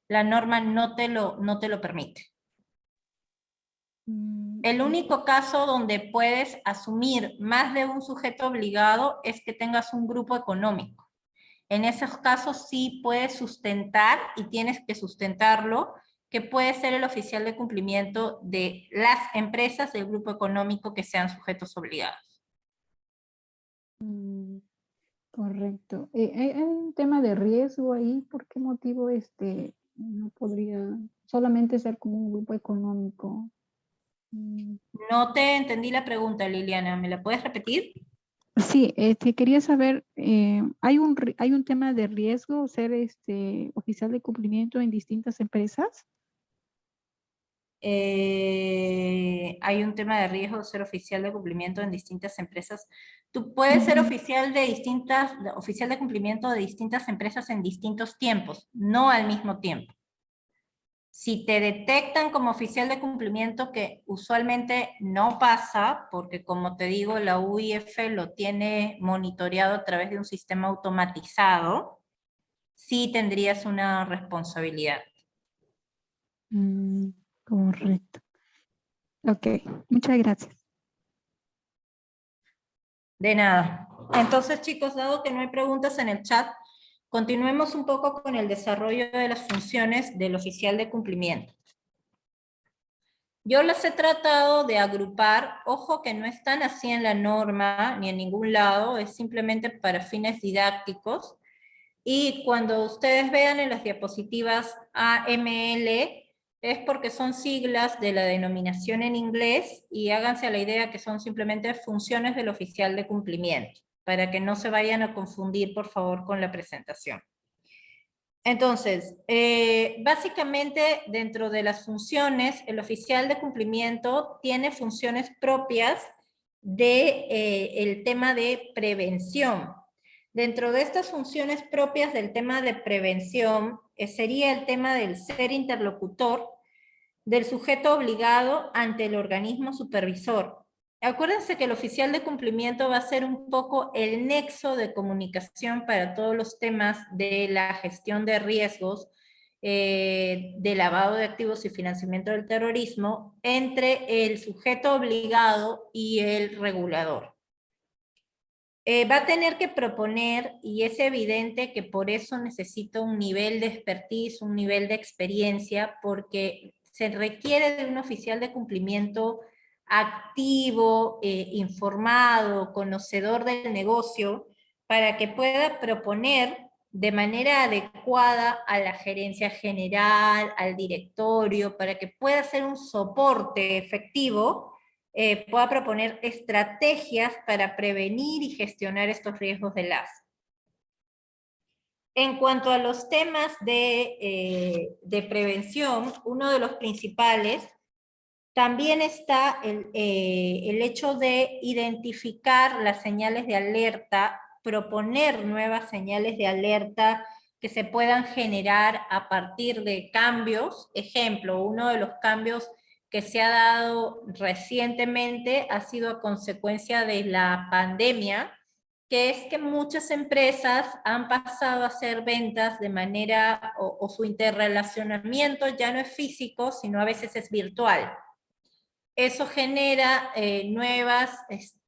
La norma no te lo permite. El único caso donde puedes asumir más de un sujeto obligado es que tengas un grupo económico. En esos casos sí puedes sustentar, y tienes que sustentarlo, que puede ser el oficial de cumplimiento de las empresas del grupo económico que sean sujetos obligados. Correcto. ¿Hay un tema de riesgo ahí? ¿Por qué motivo no podría solamente ser como un grupo económico? No te entendí la pregunta, Liliana. ¿Me la puedes repetir? Sí, quería saber, ¿hay un tema de riesgo ser oficial de cumplimiento en distintas empresas? Hay un tema de riesgo de ser oficial de cumplimiento en distintas empresas. Tú puedes ser oficial de cumplimiento de distintas empresas en distintos tiempos, no al mismo tiempo. Si te detectan como oficial de cumplimiento, que usualmente no pasa, porque como te digo, la UIF lo tiene monitoreado a través de un sistema automatizado, sí tendrías una responsabilidad. Correcto. Ok, muchas gracias. De nada. Entonces, chicos, dado que no hay preguntas en el chat, continuemos un poco con el desarrollo de las funciones del oficial de cumplimiento. Yo las he tratado de agrupar, ojo que no están así en la norma ni en ningún lado, es simplemente para fines didácticos. Y cuando ustedes vean en las diapositivas AML, es porque son siglas de la denominación en inglés y háganse a la idea que son simplemente funciones del oficial de cumplimiento, para que no se vayan a confundir, por favor, con la presentación. Entonces, básicamente dentro de las funciones, el oficial de cumplimiento tiene funciones propias del tema de prevención. Dentro de estas funciones propias del tema de prevención, sería el tema del ser interlocutor del sujeto obligado ante el organismo supervisor. Acuérdense que el oficial de cumplimiento va a ser un poco el nexo de comunicación para todos los temas de la gestión de riesgos, de lavado de activos y financiamiento del terrorismo entre el sujeto obligado y el regulador. Va a tener que proponer, y es evidente que por eso necesita un nivel de expertise, un nivel de experiencia, porque se requiere de un oficial de cumplimiento activo, informado, conocedor del negocio, para que pueda proponer de manera adecuada a la gerencia general, al directorio, para que pueda ser un soporte efectivo, pueda proponer estrategias para prevenir y gestionar estos riesgos de LAS. En cuanto a los temas de prevención, uno de los principales también está el hecho de identificar las señales de alerta, proponer nuevas señales de alerta que se puedan generar a partir de cambios. Ejemplo, uno de los cambios que se ha dado recientemente ha sido a consecuencia de la pandemia, que es que muchas empresas han pasado a hacer ventas de manera, o su interrelacionamiento ya no es físico, sino a veces es virtual. Eso genera nuevas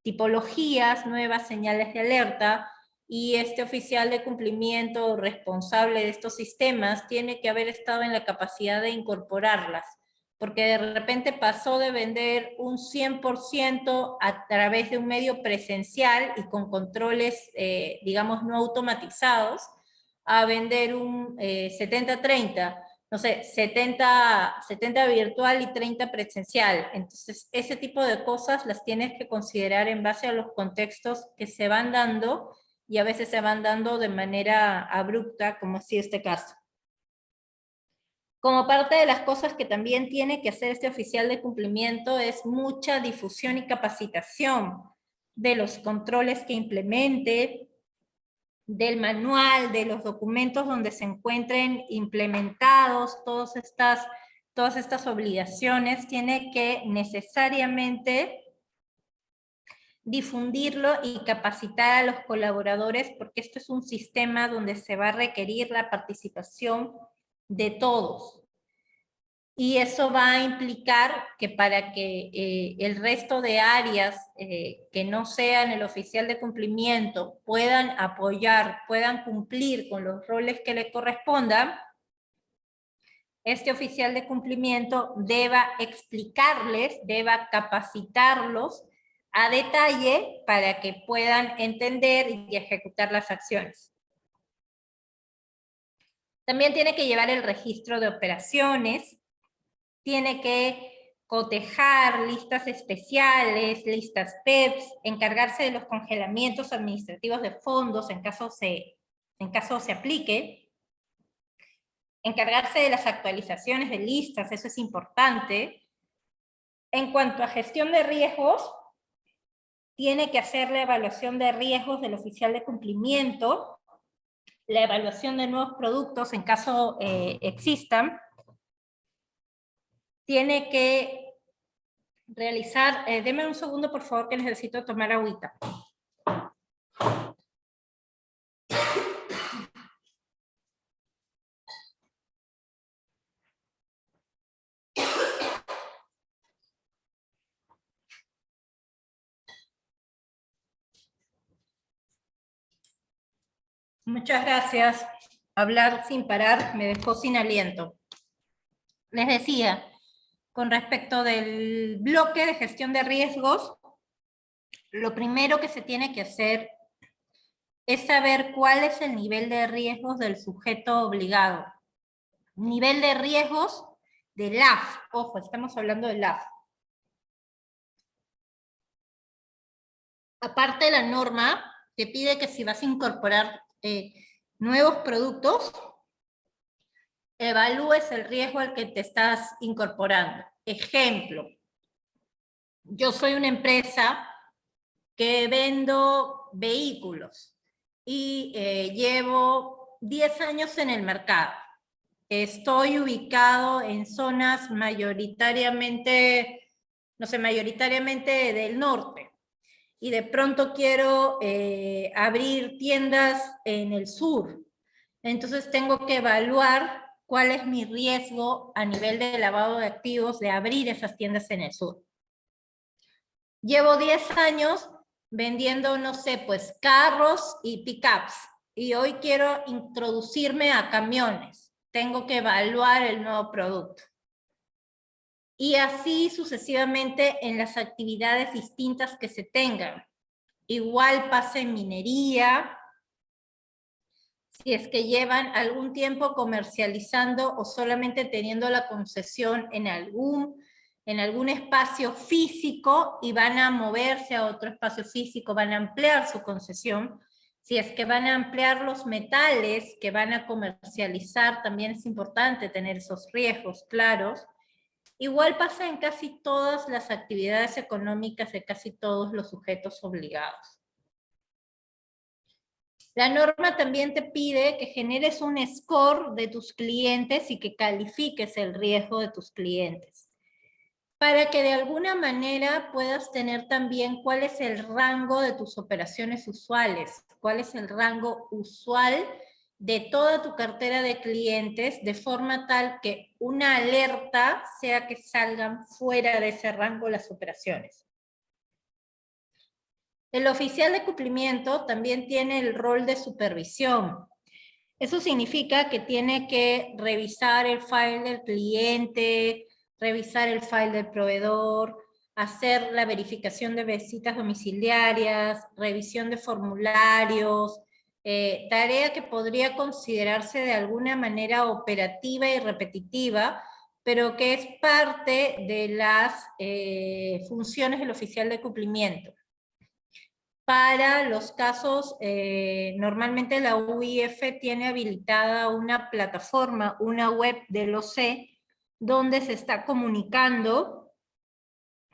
tipologías, nuevas señales de alerta, y este oficial de cumplimiento responsable de estos sistemas tiene que haber estado en la capacidad de incorporarlas, porque de repente pasó de vender un 100% a través de un medio presencial y con controles, digamos, no automatizados, a vender un 70-30, no sé, 70 virtual y 30 presencial. Entonces, ese tipo de cosas las tienes que considerar en base a los contextos que se van dando, y a veces se van dando de manera abrupta, como así este caso. Como parte de las cosas que también tiene que hacer este oficial de cumplimiento es mucha difusión y capacitación de los controles que implemente, del manual, de los documentos donde se encuentren implementados todas estas obligaciones. Tiene que necesariamente difundirlo y capacitar a los colaboradores, porque esto es un sistema donde se va a requerir la participación de todos. Y eso va a implicar que para que el resto de áreas que no sean el oficial de cumplimiento puedan apoyar, puedan cumplir con los roles que le correspondan, este oficial de cumplimiento deba explicarles, deba capacitarlos a detalle para que puedan entender y ejecutar las acciones. También tiene que llevar el registro de operaciones, tiene que cotejar listas especiales, listas PEPs, encargarse de los congelamientos administrativos de fondos en caso se aplique, encargarse de las actualizaciones de listas, eso es importante. En cuanto a gestión de riesgos, tiene que hacer la evaluación de riesgos del oficial de cumplimiento, la evaluación de nuevos productos en caso existan, tiene que realizar, denme un segundo por favor que necesito tomar agüita. Muchas gracias. Hablar sin parar me dejó sin aliento. Les decía, con respecto del bloque de gestión de riesgos, lo primero que se tiene que hacer es saber cuál es el nivel de riesgos del sujeto obligado. Nivel de riesgos de LAF. Ojo, estamos hablando de LAF. Aparte de la norma, te pide que si vas a incorporar nuevos productos, evalúes el riesgo al que te estás incorporando. Ejemplo, yo soy una empresa que vendo vehículos y llevo 10 años en el mercado. Estoy ubicado en zonas mayoritariamente, no sé, mayoritariamente del norte. Y de pronto quiero abrir tiendas en el sur. Entonces tengo que evaluar cuál es mi riesgo a nivel de lavado de activos de abrir esas tiendas en el sur. Llevo 10 años vendiendo, no sé, pues carros y pickups. Y hoy quiero introducirme a camiones. Tengo que evaluar el nuevo producto. Y así sucesivamente en las actividades distintas que se tengan. Igual pasa en minería, si es que llevan algún tiempo comercializando o solamente teniendo la concesión en algún espacio físico y van a moverse a otro espacio físico, van a ampliar su concesión. Si es que van a ampliar los metales que van a comercializar, también es importante tener esos riesgos claros. Igual pasa en casi todas las actividades económicas de casi todos los sujetos obligados. La norma también te pide que generes un score de tus clientes y que califiques el riesgo de tus clientes, para que de alguna manera puedas tener también cuál es el rango de tus operaciones usuales, cuál es el rango usual de toda tu cartera de clientes, de forma tal que una alerta sea que salgan fuera de ese rango las operaciones. El oficial de cumplimiento también tiene el rol de supervisión. Eso significa que tiene que revisar el file del cliente, revisar el file del proveedor, hacer la verificación de visitas domiciliarias, revisión de formularios, tarea que podría considerarse de alguna manera operativa y repetitiva, pero que es parte de las funciones del oficial de cumplimiento. Para los casos, normalmente la UIF tiene habilitada una plataforma, una web del OC, donde se está comunicando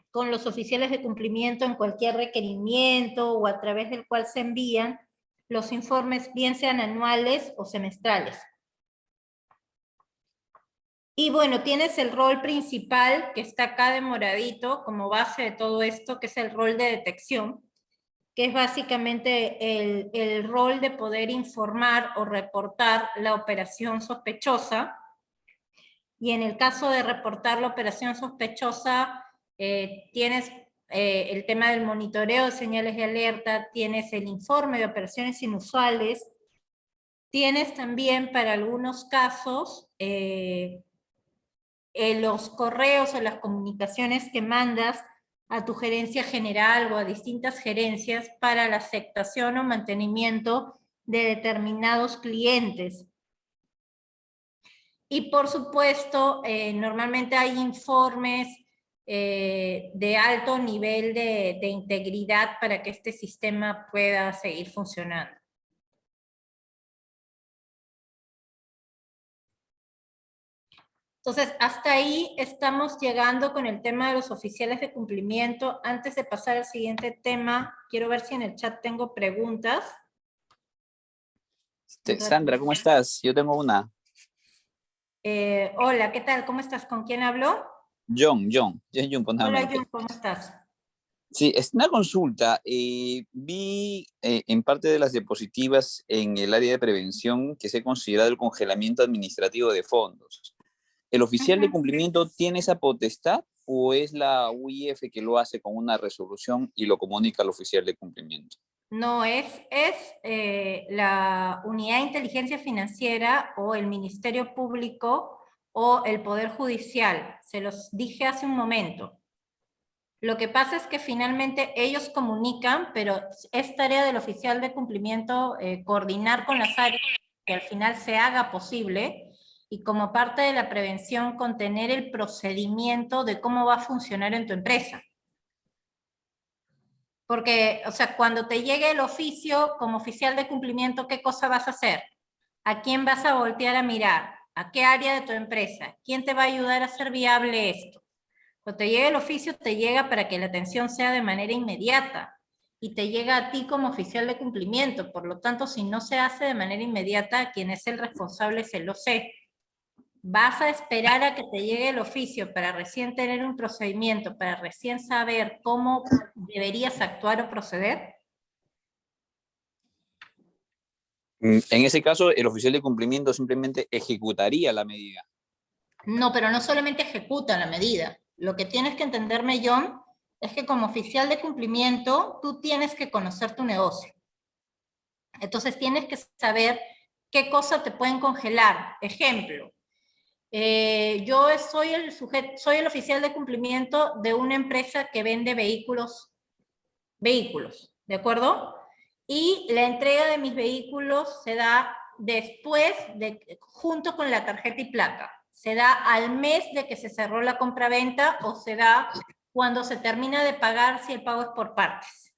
con los oficiales de cumplimiento en cualquier requerimiento o a través del cual se envían los informes, bien sean anuales o semestrales. Y bueno, tienes el rol principal que está acá de moradito como base de todo esto, que es el rol de detección, que es básicamente el rol de poder informar o reportar la operación sospechosa. Y en el caso de reportar la operación sospechosa, tienes el tema del monitoreo de señales de alerta, tienes el informe de operaciones inusuales, tienes también para algunos casos los correos o las comunicaciones que mandas a tu gerencia general o a distintas gerencias para la aceptación o mantenimiento de determinados clientes. Y por supuesto, normalmente hay informes de alto nivel de integridad para que este sistema pueda seguir funcionando. Entonces, hasta ahí estamos llegando con el tema de los oficiales de cumplimiento. Antes de pasar al siguiente tema, quiero ver si en el chat tengo preguntas. Sandra, ¿cómo estás? Yo tengo una. Hola, ¿qué tal? ¿Cómo estás? ¿Con quién hablo? John, Hola, John, ¿cómo estás? Sí, es una consulta. Vi en parte de las diapositivas en el área de prevención que se ha considerado el congelamiento administrativo de fondos. ¿El oficial de cumplimiento tiene esa potestad o es la UIF que lo hace con una resolución y lo comunica al oficial de cumplimiento? No, es la Unidad de Inteligencia Financiera o el Ministerio Público o el Poder Judicial. Se los dije hace un momento. Lo que pasa es que finalmente ellos comunican, pero es tarea del oficial de cumplimiento coordinar con las áreas que al final se haga posible y como parte de la prevención contener el procedimiento de cómo va a funcionar en tu empresa. Porque, o sea, cuando te llegue el oficio como oficial de cumplimiento, ¿qué cosa vas a hacer? ¿A quién vas a voltear a mirar? ¿A qué área de tu empresa? ¿Quién te va a ayudar a hacer viable esto? Cuando te llega el oficio, te llega para que la atención sea de manera inmediata y te llega a ti como oficial de cumplimiento. Por lo tanto, si no se hace de manera inmediata, quien es el responsable se lo sé. ¿Vas a esperar a que te llegue el oficio para recién tener un procedimiento, para recién saber cómo deberías actuar o proceder? En ese caso, el oficial de cumplimiento simplemente ejecutaría la medida. No, pero no solamente ejecuta la medida. Lo que tienes que entenderme, John, es que como oficial de cumplimiento, tú tienes que conocer tu negocio. Entonces tienes que saber qué cosas te pueden congelar. Ejemplo, yo soy el oficial de cumplimiento de una empresa que vende vehículos, ¿de acuerdo? Y la entrega de mis vehículos se da después, junto con la tarjeta y placa. Se da al mes de que se cerró la compraventa o se da cuando se termina de pagar si el pago es por partes.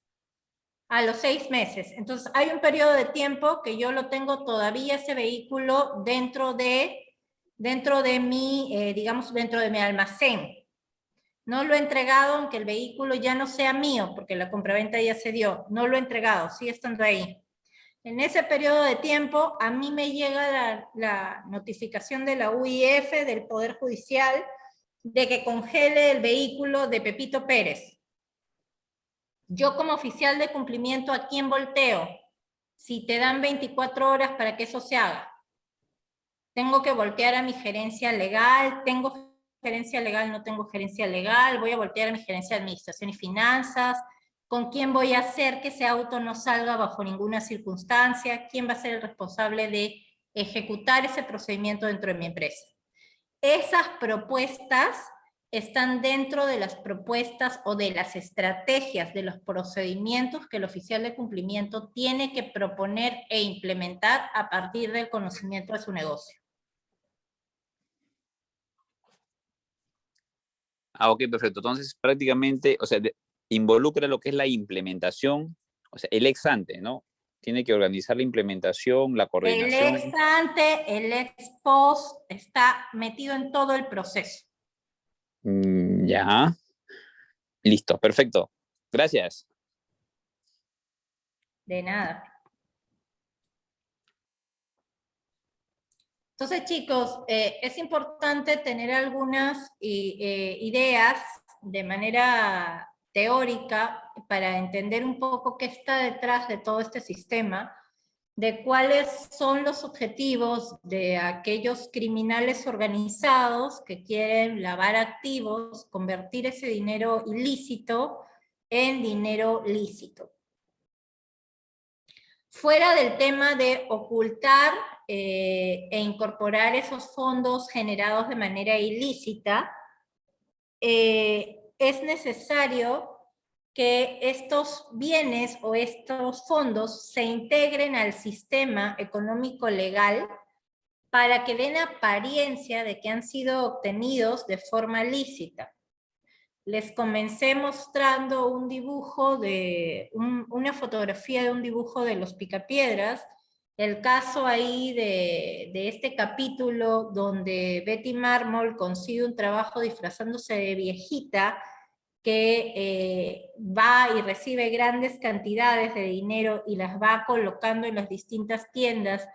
A los 6 meses. Entonces hay un periodo de tiempo que yo lo tengo todavía ese vehículo dentro de mi, digamos, dentro de mi almacén. No lo he entregado aunque el vehículo ya no sea mío, porque la compraventa ya se dio. No lo he entregado, sigue estando ahí. En ese periodo de tiempo, a mí me llega la notificación de la UIF, del Poder Judicial, de que congele el vehículo de Pepito Pérez. Yo como oficial de cumplimiento, ¿a quién volteo? Si te dan 24 horas para que eso se haga. Tengo que voltear a mi gerencia legal, tengo gerencia legal, no tengo gerencia legal, voy a voltear a mi gerencia de administración y finanzas, con quién voy a hacer que ese auto no salga bajo ninguna circunstancia, quién va a ser el responsable de ejecutar ese procedimiento dentro de mi empresa. Esas propuestas están dentro de las propuestas o de las estrategias de los procedimientos que el oficial de cumplimiento tiene que proponer e implementar a partir del conocimiento de su negocio. Ah, ok, perfecto. Entonces, prácticamente, o sea, involucra lo que es la implementación, o sea, el ex ante, ¿no? Tiene que organizar la implementación, la coordinación. El ex ante, el ex post, está metido en todo el proceso. Ya. Listo, perfecto. Gracias. De nada. Entonces, chicos, es importante tener algunas ideas de manera teórica para entender un poco qué está detrás de todo este sistema, de cuáles son los objetivos de aquellos criminales organizados que quieren lavar activos, convertir ese dinero ilícito en dinero lícito. Fuera del tema de ocultar e incorporar esos fondos generados de manera ilícita, es necesario que estos bienes o estos fondos se integren al sistema económico legal para que den apariencia de que han sido obtenidos de forma lícita. Les comencé mostrando un dibujo una fotografía de un dibujo de los Picapiedras, el caso ahí de este capítulo donde Betty Mármol consigue un trabajo disfrazándose de viejita que va y recibe grandes cantidades de dinero y las va colocando en las distintas tiendas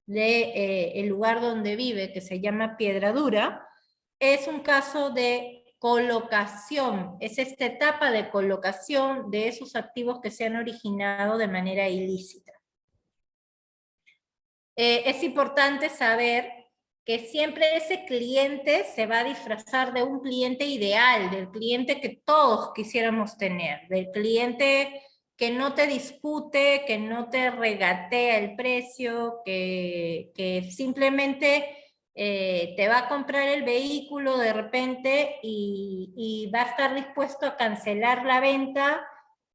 del lugar donde vive, que se llama Piedradura. Es un caso de colocación, es esta etapa de colocación de esos activos que se han originado de manera ilícita. Es importante saber que siempre ese cliente se va a disfrazar de un cliente ideal, del cliente que todos quisiéramos tener, del cliente que no te discute, que no te regatea el precio, que simplemente te va a comprar el vehículo de repente y va a estar dispuesto a cancelar la venta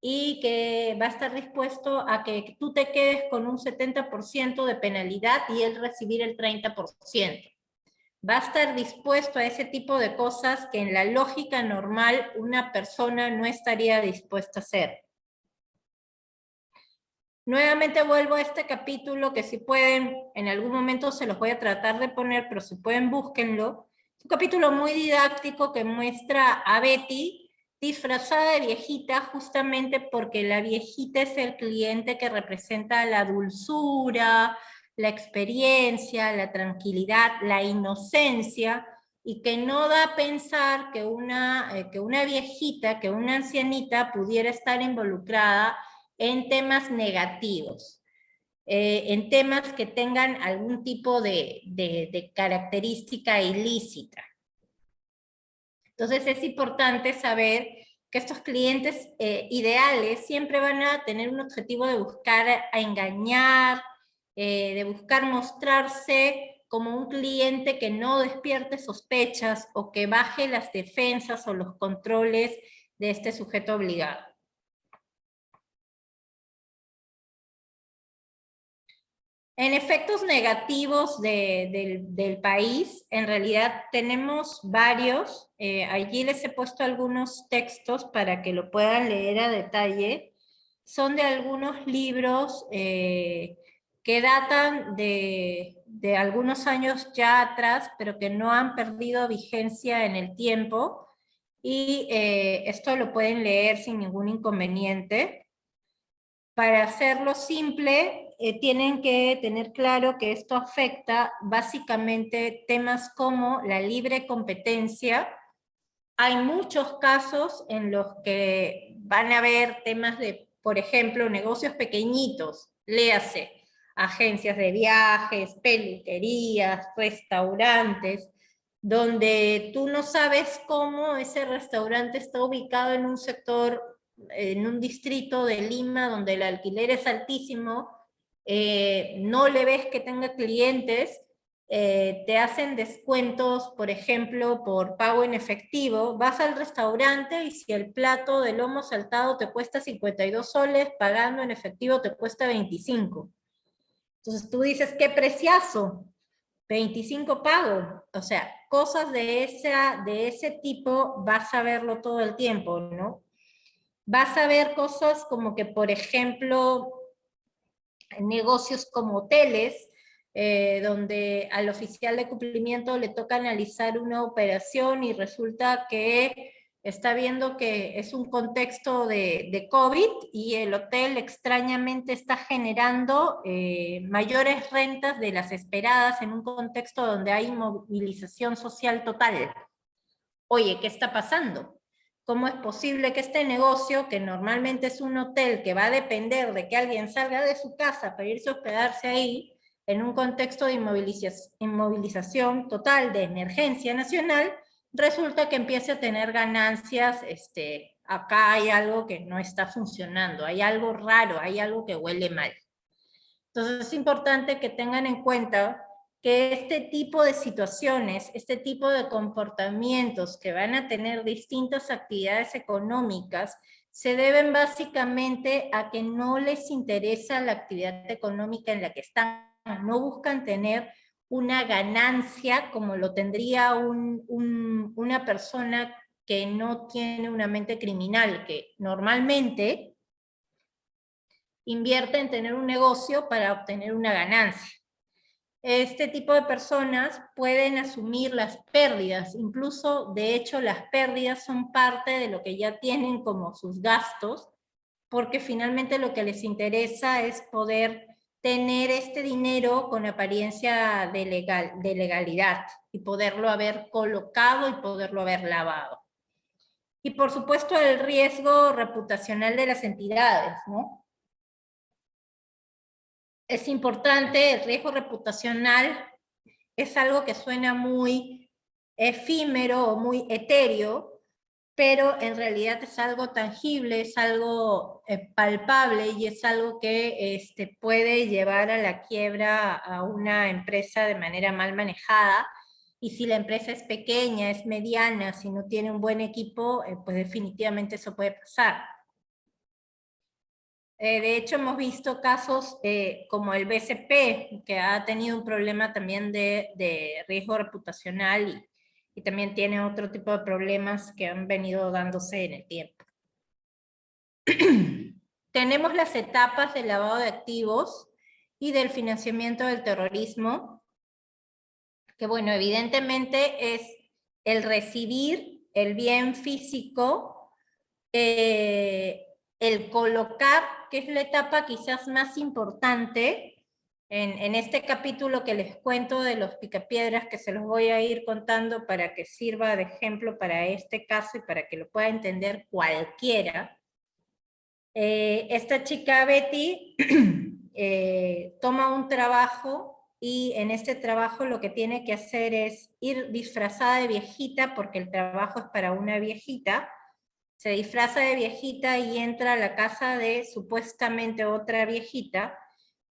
y que va a estar dispuesto a que tú te quedes con un 70% de penalidad y él recibir el 30%. Va a estar dispuesto a ese tipo de cosas que en la lógica normal una persona no estaría dispuesta a hacer. Nuevamente vuelvo a este capítulo que si pueden, en algún momento se los voy a tratar de poner, pero si pueden búsquenlo. Un capítulo muy didáctico que muestra a Betty disfrazada de viejita justamente porque la viejita es el cliente que representa la dulzura, la experiencia, la tranquilidad, la inocencia, y que no da a pensar que una viejita, que una ancianita pudiera estar involucrada en temas negativos, en temas que tengan algún tipo de característica ilícita. Entonces es importante saber que estos clientes ideales siempre van a tener un objetivo de buscar a engañar, de buscar mostrarse como un cliente que no despierte sospechas o que baje las defensas o los controles de este sujeto obligado. En efectos negativos del país, en realidad tenemos varios. Allí les he puesto algunos textos para que lo puedan leer a detalle. Son de algunos libros que datan de algunos años ya atrás, pero que no han perdido vigencia en el tiempo. Y esto lo pueden leer sin ningún inconveniente. Para hacerlo simple, tienen que tener claro que esto afecta básicamente temas como la libre competencia. Hay muchos casos en los que van a haber temas de, por ejemplo, negocios pequeñitos, léase, agencias de viajes, peluquerías, restaurantes, donde tú no sabes cómo ese restaurante está ubicado en un sector, en un distrito de Lima donde el alquiler es altísimo, no le ves que tenga clientes, te hacen descuentos, por ejemplo, por pago en efectivo, vas al restaurante y si el plato de lomo saltado te cuesta 52 soles, pagando en efectivo te cuesta 25. Entonces tú dices, ¿qué preciazo? 25 pago. O sea, cosas de ese tipo vas a verlo todo el tiempo, ¿no? Vas a ver cosas como que, por ejemplo, negocios como hoteles, donde al oficial de cumplimiento le toca analizar una operación y resulta que está viendo que es un contexto de COVID y el hotel extrañamente está generando mayores rentas de las esperadas en un contexto donde hay movilización social total. Oye, ¿qué está pasando? ¿Cómo es posible que este negocio, que normalmente es un hotel que va a depender de que alguien salga de su casa para irse a hospedarse ahí, en un contexto de inmovilización total, de emergencia nacional, resulta que empiece a tener ganancias? Acá hay algo que no está funcionando, hay algo raro, hay algo que huele mal. Entonces es importante que tengan en cuenta que este tipo de situaciones, este tipo de comportamientos que van a tener distintas actividades económicas, se deben básicamente a que no les interesa la actividad económica en la que están, no buscan tener una ganancia como lo tendría una persona que no tiene una mente criminal, que normalmente invierte en tener un negocio para obtener una ganancia. Este tipo de personas pueden asumir las pérdidas, incluso de hecho las pérdidas son parte de lo que ya tienen como sus gastos, porque finalmente lo que les interesa es poder tener este dinero con apariencia de legalidad y poderlo haber colocado y poderlo haber lavado. Y por supuesto el riesgo reputacional de las entidades, ¿no? Es importante, el riesgo reputacional es algo que suena muy efímero o muy etéreo, pero en realidad es algo tangible, es algo palpable y es algo que puede llevar a la quiebra a una empresa de manera mal manejada. Y si la empresa es pequeña, es mediana, si no tiene un buen equipo, pues definitivamente eso puede pasar. De hecho, hemos visto casos como el BCP, que ha tenido un problema también de riesgo reputacional y también tiene otro tipo de problemas que han venido dándose en el tiempo. tenemos las etapas del lavado de activos y del financiamiento del terrorismo, que bueno, evidentemente es el recibir el bien físico, el colocar, que es la etapa quizás más importante, en este capítulo que les cuento de los picapiedras, que se los voy a ir contando para que sirva de ejemplo para este caso y para que lo pueda entender cualquiera. Esta chica Betty toma un trabajo y en este trabajo lo que tiene que hacer es ir disfrazada de viejita, porque el trabajo es para una viejita. Se disfraza de viejita y entra a la casa de supuestamente otra viejita,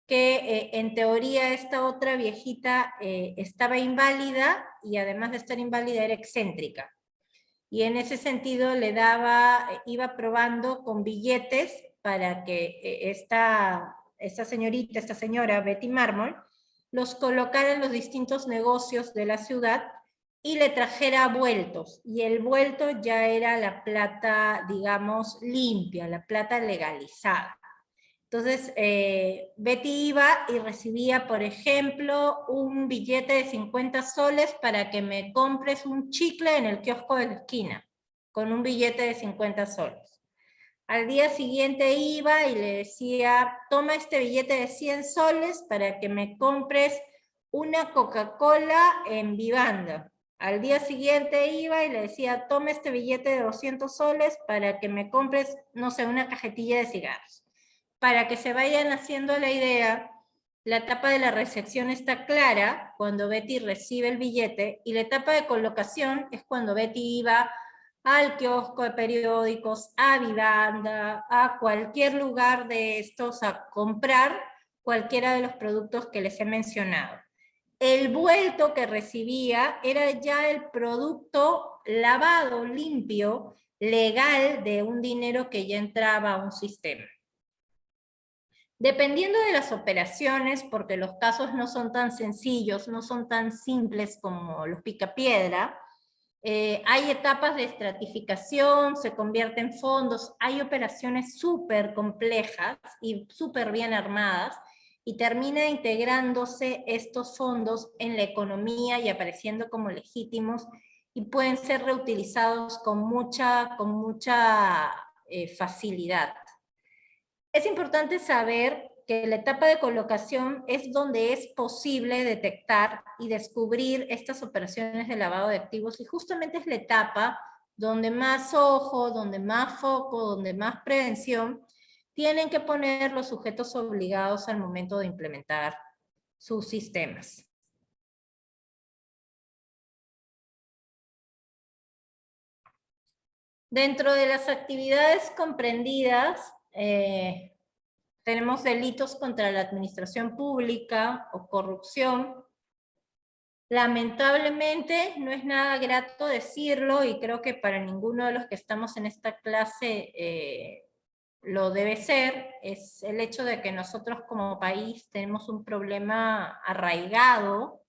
que en teoría esta otra viejita estaba inválida y además de estar inválida era excéntrica. Y en ese sentido iba probando con billetes para que esta señora Betty Mármol, los colocara en los distintos negocios de la ciudad y le trajera vueltos. Y el vuelto ya era la plata, digamos, limpia, la plata legalizada. Entonces, Betty iba y recibía, por ejemplo, un billete de 50 soles para que me compres un chicle en el kiosco de la esquina, con un billete de 50 soles. Al día siguiente iba y le decía, toma este billete de 100 soles para que me compres una Coca-Cola en Vivanda. Al día siguiente iba y le decía, toma este billete de 200 soles para que me compres, no sé, una cajetilla de cigarros. Para que se vayan haciendo la idea, la etapa de la recepción está clara cuando Betty recibe el billete, y la etapa de colocación es cuando Betty iba al kiosco de periódicos, a Vivanda, a cualquier lugar de estos a comprar cualquiera de los productos que les he mencionado. El vuelto que recibía era ya el producto lavado, limpio, legal, de un dinero que ya entraba a un sistema. Dependiendo de las operaciones, porque los casos no son tan sencillos, no son tan simples como los picapiedra, hay etapas de estratificación, se convierte en fondos, hay operaciones súper complejas y súper bien armadas, y termina integrándose estos fondos en la economía y apareciendo como legítimos, y pueden ser reutilizados con mucha facilidad. Es importante saber que la etapa de colocación es donde es posible detectar y descubrir estas operaciones de lavado de activos, y justamente es la etapa donde más ojo, donde más foco, donde más prevención tienen que poner los sujetos obligados al momento de implementar sus sistemas. Dentro de las actividades comprendidas, tenemos delitos contra la administración pública o corrupción. Lamentablemente, no es nada grato decirlo, y creo que para ninguno de los que estamos en esta clase lo debe ser, es el hecho de que nosotros como país tenemos un problema arraigado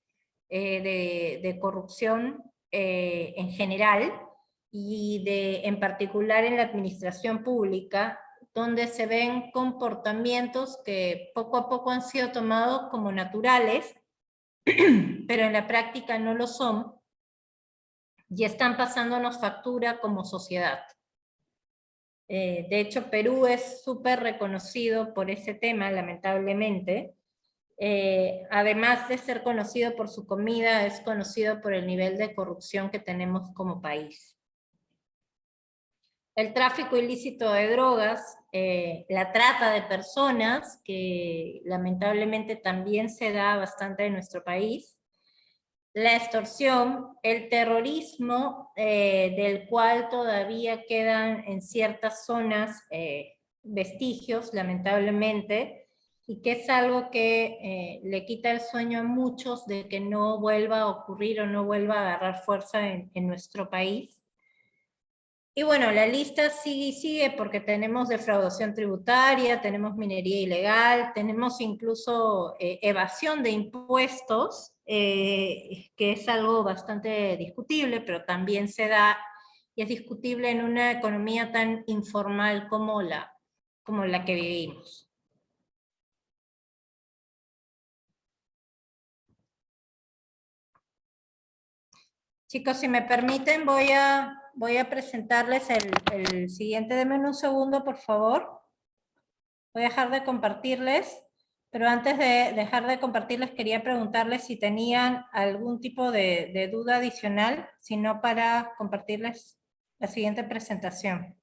de corrupción en general, y en particular en la administración pública, donde se ven comportamientos que poco a poco han sido tomados como naturales, pero en la práctica no lo son, y están pasándonos factura como sociedad. De hecho, Perú es súper reconocido por ese tema, lamentablemente. Además de ser conocido por su comida, es conocido por el nivel de corrupción que tenemos como país. El tráfico ilícito de drogas, la trata de personas, que lamentablemente también se da bastante en nuestro país, la extorsión, el terrorismo, del cual todavía quedan en ciertas zonas vestigios, lamentablemente, y que es algo que le quita el sueño a muchos de que no vuelva a ocurrir o no vuelva a agarrar fuerza en nuestro país. Y bueno, la lista sigue y sigue, porque tenemos defraudación tributaria, tenemos minería ilegal, tenemos incluso evasión de impuestos, que es algo bastante discutible, pero también se da, y es discutible en una economía tan informal como como la que vivimos. Chicos, si me permiten, voy a presentarles el siguiente. Denme un segundo, por favor. Voy a dejar de compartirles, pero antes de dejar de compartirles, quería preguntarles si tenían algún tipo de duda adicional, si no para compartirles la siguiente presentación.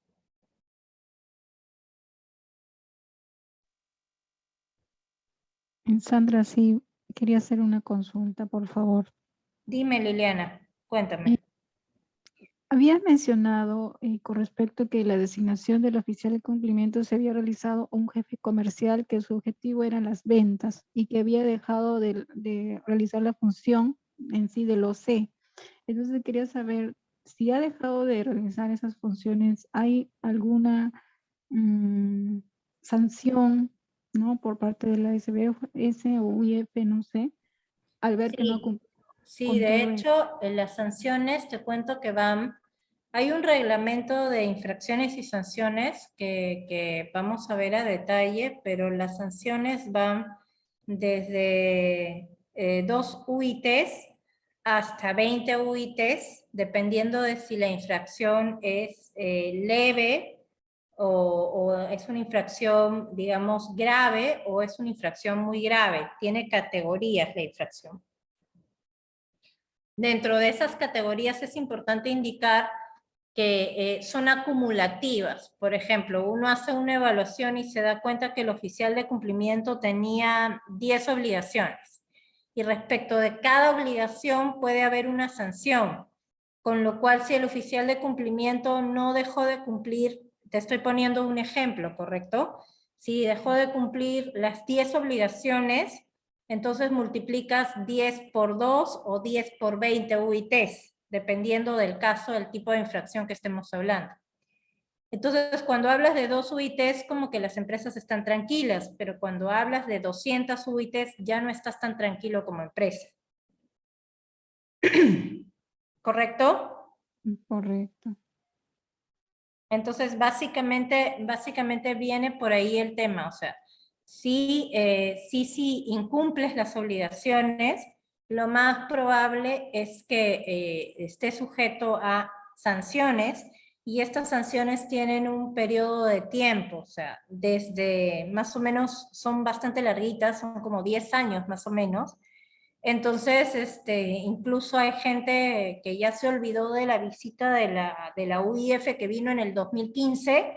Sandra, sí, quería hacer una consulta, por favor. Dime, Liliana, cuéntame. Habías mencionado con respecto a que la designación del oficial de cumplimiento se había realizado a un jefe comercial que su objetivo eran las ventas y que había dejado de realizar la función en sí del OC. Entonces quería saber si ha dejado de realizar esas funciones, ¿hay alguna sanción, ¿no? Por parte de la SBS o UIF, no sé, al ver que no ha cumplido Sí, con de todo hecho, en las sanciones te cuento que hay un reglamento de infracciones y sanciones que vamos a ver a detalle, pero las sanciones van desde 2 UITs hasta 20 UITs, dependiendo de si la infracción es leve o es una infracción, digamos, grave o es una infracción muy grave. Tiene categorías la infracción. Dentro de esas categorías es importante indicar que son acumulativas. Por ejemplo, uno hace una evaluación y se da cuenta que el oficial de cumplimiento tenía 10 obligaciones. Y respecto de cada obligación puede haber una sanción. Con lo cual, si el oficial de cumplimiento no dejó de cumplir, te estoy poniendo un ejemplo, ¿correcto? Si dejó de cumplir las 10 obligaciones, entonces multiplicas 10 por 2 o 10 por 20 UITs, dependiendo del caso, del tipo de infracción que estemos hablando. Entonces, cuando hablas de 2 UITs, como que las empresas están tranquilas, pero cuando hablas de 200 UITs, ya no estás tan tranquilo como empresa. ¿Correcto? correcto. Entonces, básicamente viene por ahí el tema, o sea, si incumples las obligaciones, lo más probable es que esté sujeto a sanciones, y estas sanciones tienen un periodo de tiempo, o sea, desde más o menos, son bastante larguitas, son como 10 años más o menos. Entonces, incluso hay gente que ya se olvidó de la visita de la UIF que vino en el 2015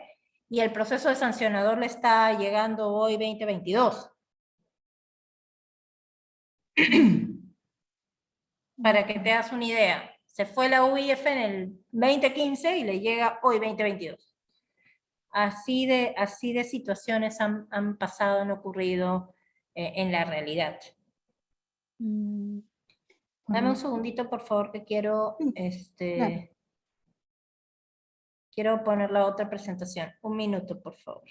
y el proceso de sancionador le está llegando hoy 2022. Para que te hagas una idea, se fue la UIF en el 2015 y le llega hoy 2022. Así de situaciones han pasado, han ocurrido en la realidad. Dame un segundito, por favor, que quiero, Claro. quiero poner la otra presentación. Un minuto, por favor.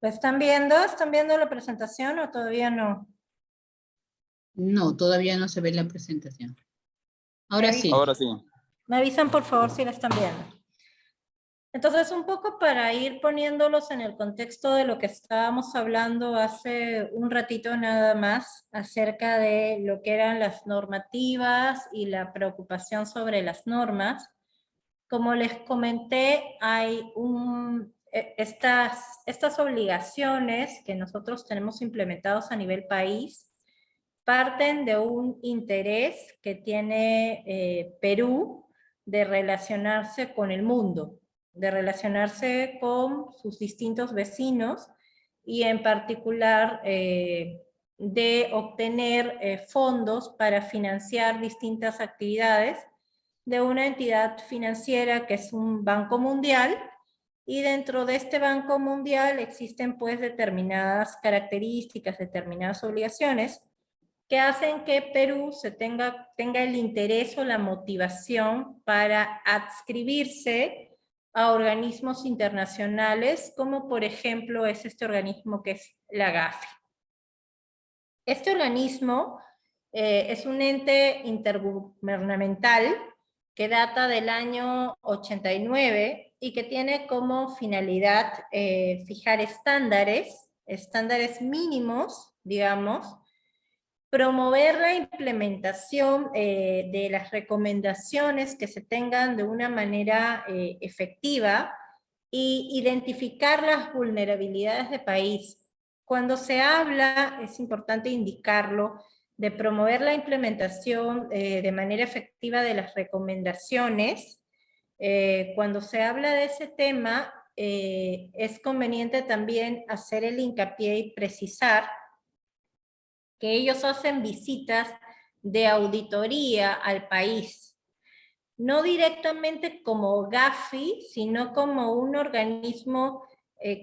¿Lo están viendo? ¿Están viendo la presentación o todavía no? No, todavía no se ve la presentación. Ahora sí. Ahora sí. Me avisan, por favor, si la están viendo. Entonces, un poco para ir poniéndolos en el contexto de lo que estábamos hablando hace un ratito nada más, acerca de lo que eran las normativas y la preocupación sobre las normas. Como les comenté, hay estas obligaciones que nosotros tenemos implementados a nivel país, parten de un interés que tiene Perú de relacionarse con el mundo, de relacionarse con sus distintos vecinos y en particular de obtener fondos para financiar distintas actividades de una entidad financiera que es un Banco Mundial, y dentro de este Banco Mundial existen pues determinadas características, determinadas obligaciones que hacen que Perú tenga el interés o la motivación para adscribirse a organismos internacionales, como por ejemplo es este organismo que es la GAFI. Este organismo es un ente intergubernamental que data del año 89 y que tiene como finalidad fijar estándares mínimos, digamos, promover la implementación de las recomendaciones que se tengan de una manera efectiva y identificar las vulnerabilidades de país. Cuando se habla, es importante indicarlo, de promover la implementación de manera efectiva de las recomendaciones, cuando se habla de ese tema, es conveniente también hacer el hincapié y precisar que ellos hacen visitas de auditoría al país, no directamente como GAFI, sino como un organismo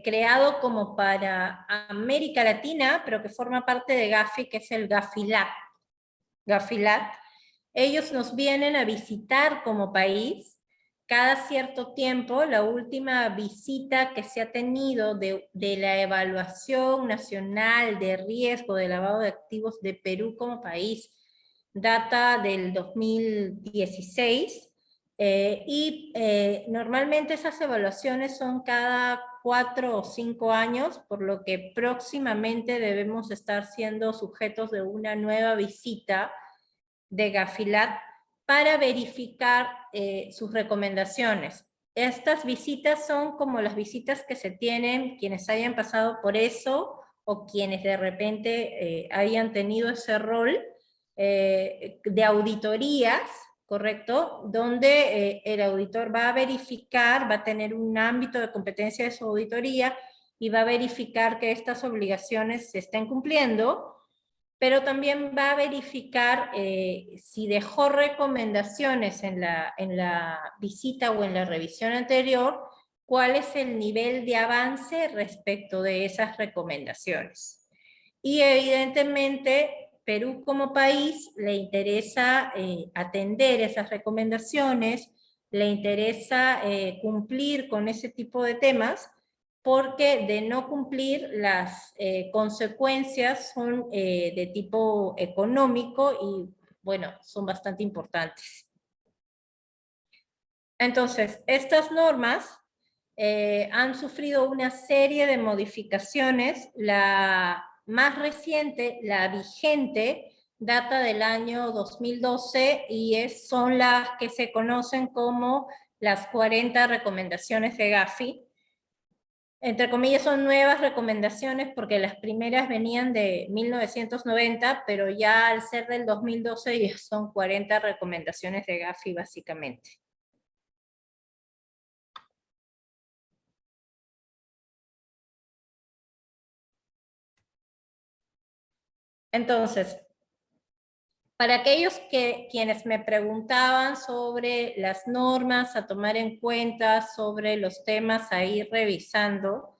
creado como para América Latina, pero que forma parte de GAFI, que es el GAFILAT. Ellos nos vienen a visitar como país cada cierto tiempo. La última visita que se ha tenido de la evaluación nacional de riesgo de lavado de activos de Perú como país data del 2016, normalmente esas evaluaciones son cada 4 o 5 años, por lo que próximamente debemos estar siendo sujetos de una nueva visita de GAFILAT para verificar sus recomendaciones. Estas visitas son como las visitas que se tienen quienes hayan pasado por eso o quienes de repente hayan tenido ese rol de auditorías, ¿correcto? Donde el auditor va a verificar, va a tener un ámbito de competencia de su auditoría y va a verificar que estas obligaciones se estén cumpliendo, pero también va a verificar si dejó recomendaciones en la visita o en la revisión anterior, cuál es el nivel de avance respecto de esas recomendaciones. Y evidentemente, Perú como país le interesa atender esas recomendaciones, le interesa cumplir con ese tipo de temas, porque de no cumplir las consecuencias son de tipo económico y, bueno, son bastante importantes. Entonces, estas normas han sufrido una serie de modificaciones. La más reciente, la vigente, data del año 2012 y son las que se conocen como las 40 recomendaciones de GAFI. Entre comillas son nuevas recomendaciones porque las primeras venían de 1990, pero ya al ser del 2012 ya son 40 recomendaciones de GAFI básicamente. Entonces, para aquellos quienes me preguntaban sobre las normas a tomar en cuenta, sobre los temas a ir revisando,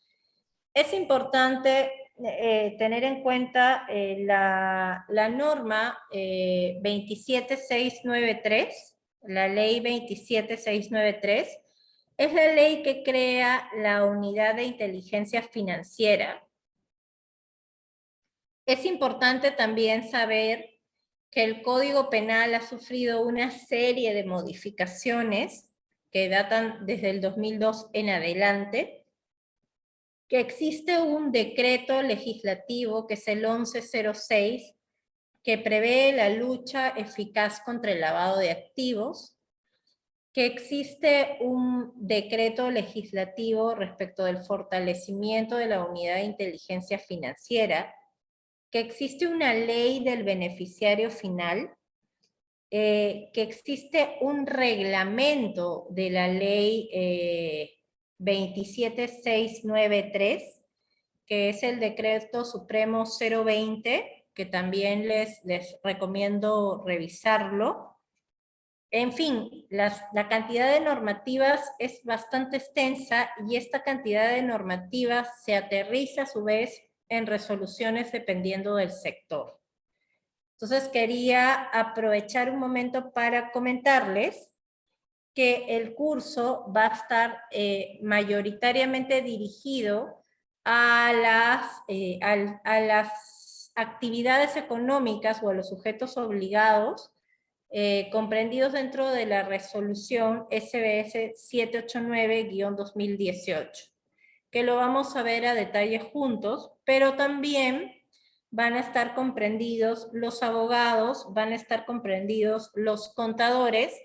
es importante tener en cuenta la norma 27693, la ley 27693, es la ley que crea la unidad de inteligencia financiera. Es importante también saber que el Código Penal ha sufrido una serie de modificaciones que datan desde el 2002 en adelante, que existe un decreto legislativo que es el 1106, que prevé la lucha eficaz contra el lavado de activos, que existe un decreto legislativo respecto del fortalecimiento de la unidad de inteligencia financiera, que existe una ley del beneficiario final, que existe un reglamento de la ley 27693, que es el decreto supremo 020, que también les recomiendo revisarlo. En fin, la cantidad de normativas es bastante extensa y esta cantidad de normativas se aterriza a su vez en resoluciones dependiendo del sector. Entonces quería aprovechar un momento para comentarles que el curso va a estar mayoritariamente dirigido a las actividades económicas o a los sujetos obligados comprendidos dentro de la resolución SBS 789-2018, que lo vamos a ver a detalle juntos, pero también van a estar comprendidos los abogados, van a estar comprendidos los contadores,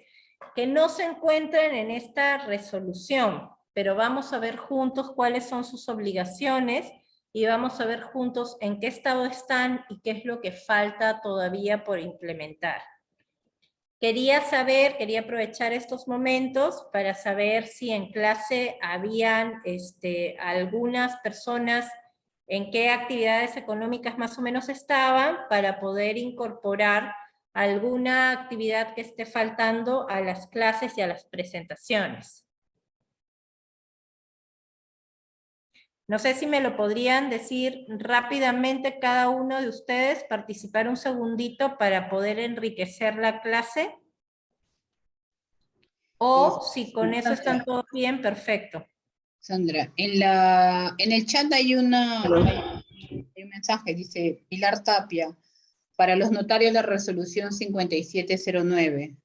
que no se encuentran en esta resolución, pero vamos a ver juntos cuáles son sus obligaciones y vamos a ver juntos en qué estado están y qué es lo que falta todavía por implementar. Quería aprovechar estos momentos para saber si en clase habían algunas personas en qué actividades económicas más o menos estaban para poder incorporar alguna actividad que esté faltando a las clases y a las presentaciones. No sé si me lo podrían decir rápidamente cada uno de ustedes, participar un segundito para poder enriquecer la clase. O si con eso están todos bien, perfecto. Sandra, en el chat hay un mensaje, dice Pilar Tapia, para los notarios la resolución 5709.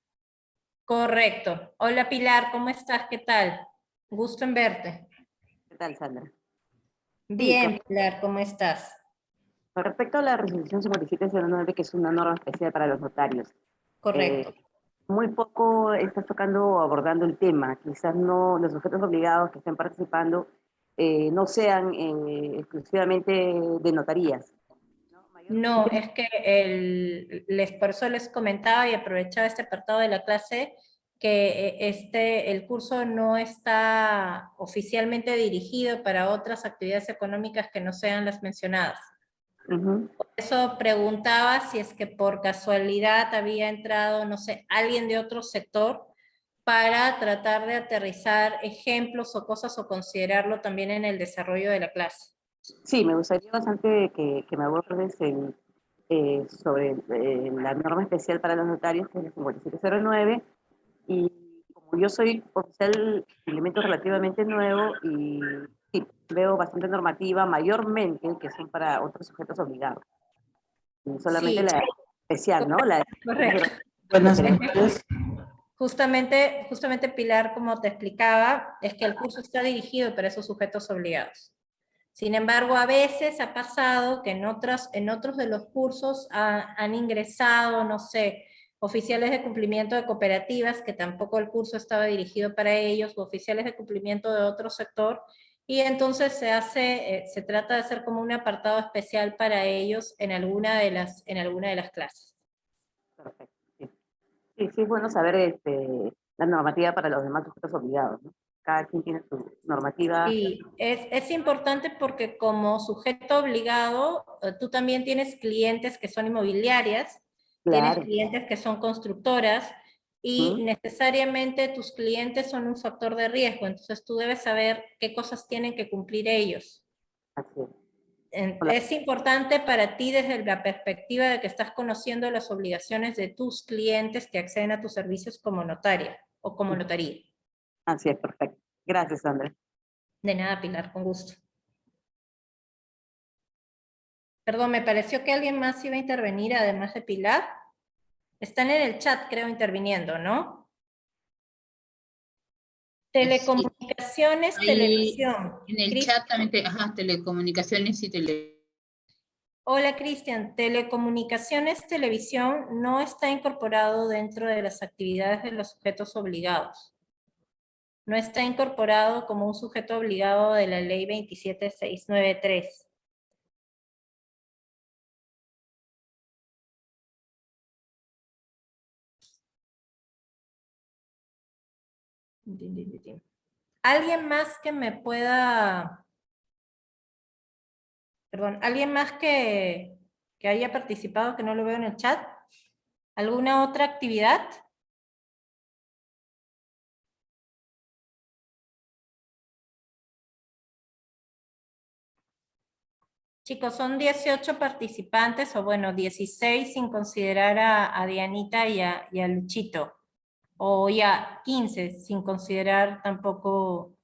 Correcto. Hola Pilar, ¿cómo estás? ¿Qué tal? Gusto en verte. ¿Qué tal, Sandra? Bien, Sí, Pilar, ¿cómo estás? con respecto a la resolución 5709, que es una norma especial para los notarios, Correcto. muy poco está tocando o abordando el tema. Quizás no los sujetos obligados que estén participando no sean exclusivamente de notarías. No, es que por eso les comentaba y aprovechaba este apartado de la clase que el curso no está oficialmente dirigido para otras actividades económicas que no sean las mencionadas. Por eso preguntaba si es que por casualidad había entrado, no sé, alguien de otro sector para tratar de aterrizar ejemplos o cosas o considerarlo también en el desarrollo de la clase. Sí, me gustaría bastante que me abordes sobre la norma especial para los notarios, que es el 5709, y como yo soy oficial de elementos relativamente nuevo, y sí, veo bastante normativa, mayormente, que son para otros sujetos obligados. Y solamente Sí, la especial, ¿no? correcto. Buenas noches. Justamente Pilar, como te explicaba, es que el curso está dirigido para esos sujetos obligados. Sin embargo, a veces ha pasado que en otros de los cursos han ingresado, no sé, oficiales de cumplimiento de cooperativas, que tampoco el curso estaba dirigido para ellos, o oficiales de cumplimiento de otro sector, y entonces se trata de hacer como un apartado especial para ellos en alguna de las clases. Perfecto. Sí, es bueno saber la normativa para los demás sujetos obligados, ¿no? Cada quien tiene su normativa. Sí, es importante porque como sujeto obligado, tú también tienes clientes que son inmobiliarias, tienes Claro. clientes que son constructoras, y necesariamente tus clientes son un factor de riesgo, entonces tú debes saber qué cosas tienen que cumplir ellos. Así es. Es importante para ti desde la perspectiva de que estás conociendo las obligaciones de tus clientes que acceden a tus servicios como notaria o como notaría. Así es, perfecto. Gracias, Sandra. De nada, Pilar, con gusto. Perdón, me pareció que alguien más iba a intervenir además de Pilar. Están en el chat, creo, interviniendo, ¿no? Telecomunicaciones, Ahí, televisión. en el chat también, telecomunicaciones y Hola, Cristian. Telecomunicaciones, televisión no está incorporado dentro de las actividades de los sujetos obligados. No está incorporado como un sujeto obligado de la ley 27693. ¿Alguien más que me pueda... Perdón, ¿alguien más que haya participado que no lo veo en el chat? ¿Alguna otra actividad? Chicos, son 18 participantes, o bueno, 16 sin considerar a Dianita y a Luchito. O ya 15 sin considerar tampoco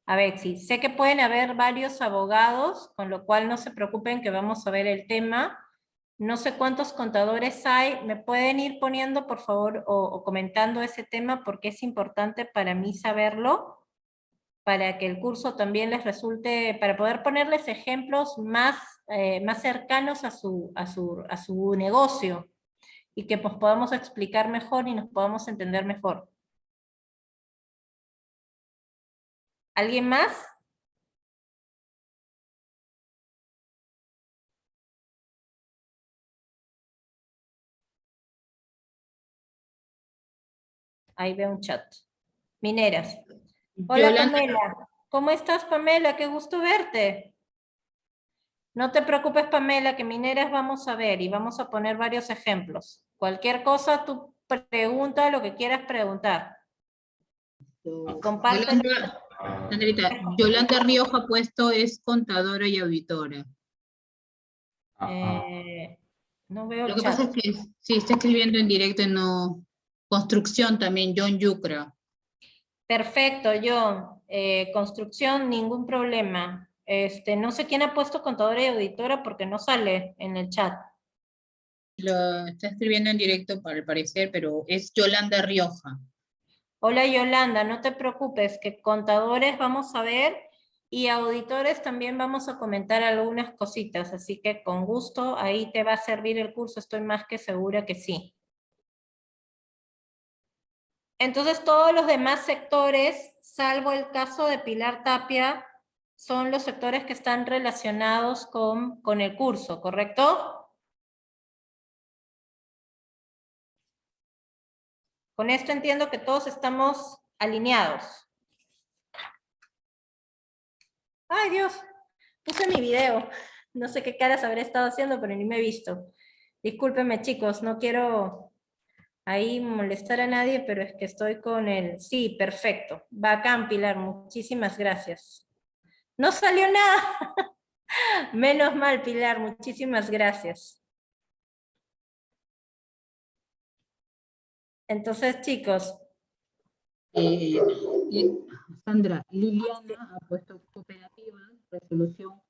a Betsy. Sé que pueden haber varios abogados, con lo cual no se preocupen que vamos a ver el tema. No sé cuántos contadores hay. ¿Me pueden ir poniendo, por favor, o comentando ese tema? Porque es importante para mí saberlo, para que el curso también les resulte, para poder ponerles ejemplos más cercanos a su negocio, y que pues podamos explicar mejor y nos podamos entender mejor. ¿Alguien más? Ahí veo un chat. Mineras. Hola, Yolanda, Pamela. ¿Cómo estás, Pamela? Qué gusto verte. No te preocupes, Pamela, que Mineras vamos a ver y vamos a poner varios ejemplos. Cualquier cosa, tú pregunta lo que quieras preguntar. Compártelo. Sandrita, Yolanda Rioja ha puesto es contadora y auditora. No veo Lo que chat. pasa es que sí, está escribiendo en directo y no... Construcción también, John Yucra. Perfecto, John. Construcción, ningún problema. No sé quién ha puesto contadora y auditora porque no sale en el chat. Lo está escribiendo en directo para parecer, pero es Yolanda Rioja. Hola, Yolanda, no te preocupes, que contadores vamos a ver y auditores también vamos a comentar algunas cositas, así que con gusto ahí te va a servir el curso, estoy más que segura que sí. Entonces todos los demás sectores, salvo el caso de Pilar Tapia, son los sectores que están relacionados con el curso, ¿correcto? Con esto entiendo que todos estamos alineados. ¡Ay, Dios! Puse mi video. No sé qué caras habré estado haciendo, pero ni me he visto. Discúlpenme, chicos, no quiero ahí molestar a nadie, pero es que estoy con el... Sí, perfecto. Bacán, Pilar, muchísimas gracias. No salió nada. Menos mal, Pilar, muchísimas gracias. Entonces, chicos. Sandra, Liliana ha puesto cooperativa, resolución.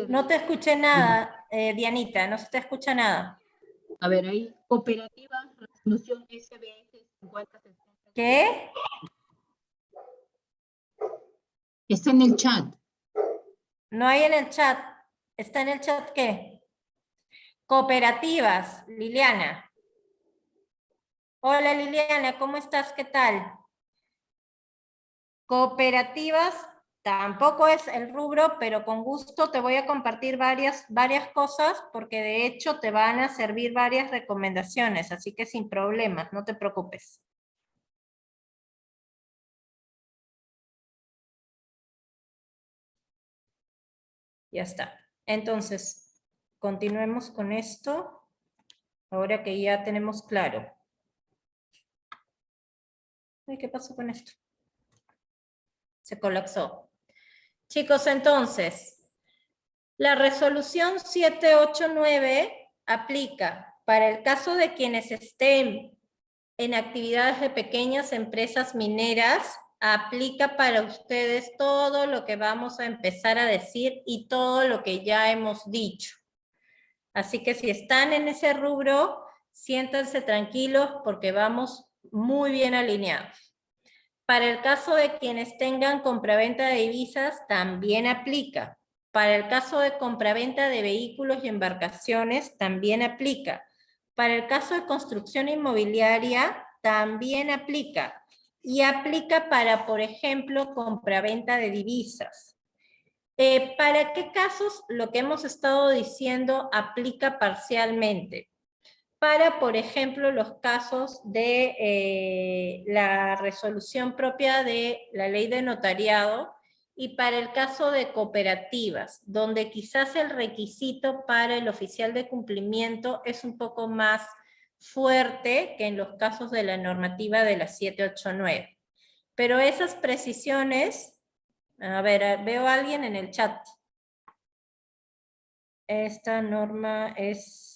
No te escuché nada, Dianita, no se te escucha nada. A ver, ahí, cooperativa, resolución SBS 5060. ¿Qué? Está en el chat. No hay en el chat. ¿Está en el chat qué? Cooperativas, Liliana. Hola, Liliana, ¿cómo estás? ¿Qué tal? Cooperativas tampoco es el rubro, pero con gusto te voy a compartir varias cosas, porque de hecho te van a servir varias recomendaciones, así que sin problemas, no te preocupes. Ya está. Entonces, continuemos con esto, ahora que ya tenemos claro. Ay, ¿qué pasó con esto? Se colapsó. Chicos, entonces, la resolución 789 aplica para el caso de quienes estén en actividades de pequeñas empresas mineras, aplica para ustedes todo lo que vamos a empezar a decir y todo lo que ya hemos dicho. Así que si están en ese rubro, siéntanse tranquilos porque vamos muy bien alineados. Para el caso de quienes tengan compraventa de divisas, también aplica. Para el caso de compraventa de vehículos y embarcaciones, también aplica. Para el caso de construcción inmobiliaria, también aplica. Y aplica para, por ejemplo, compraventa de divisas. ¿Para qué casos lo que hemos estado diciendo aplica parcialmente? para, por ejemplo, los casos de la resolución propia de la ley de notariado y para el caso de cooperativas, donde quizás el requisito para el oficial de cumplimiento es un poco más fuerte que en los casos de la normativa de la 789. Pero esas precisiones, a ver, veo a alguien en el chat. Esta norma es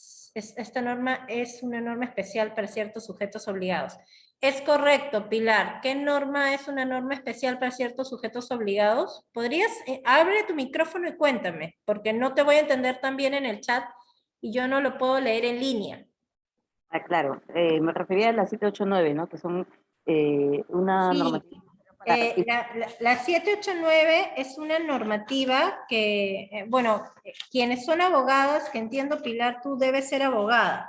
una norma especial para ciertos sujetos obligados. Es correcto, Pilar. ¿Qué norma es una norma especial para ciertos sujetos obligados? ¿Podrías, abre tu micrófono y cuéntame, porque no te voy a entender tan bien en el chat y yo no lo puedo leer en línea. Ah, claro, me refería a la 789, ¿no? Que son una Sí. normativa. La 789 es una normativa que, bueno, quienes son abogadas, que entiendo, Pilar, tú debes ser abogada.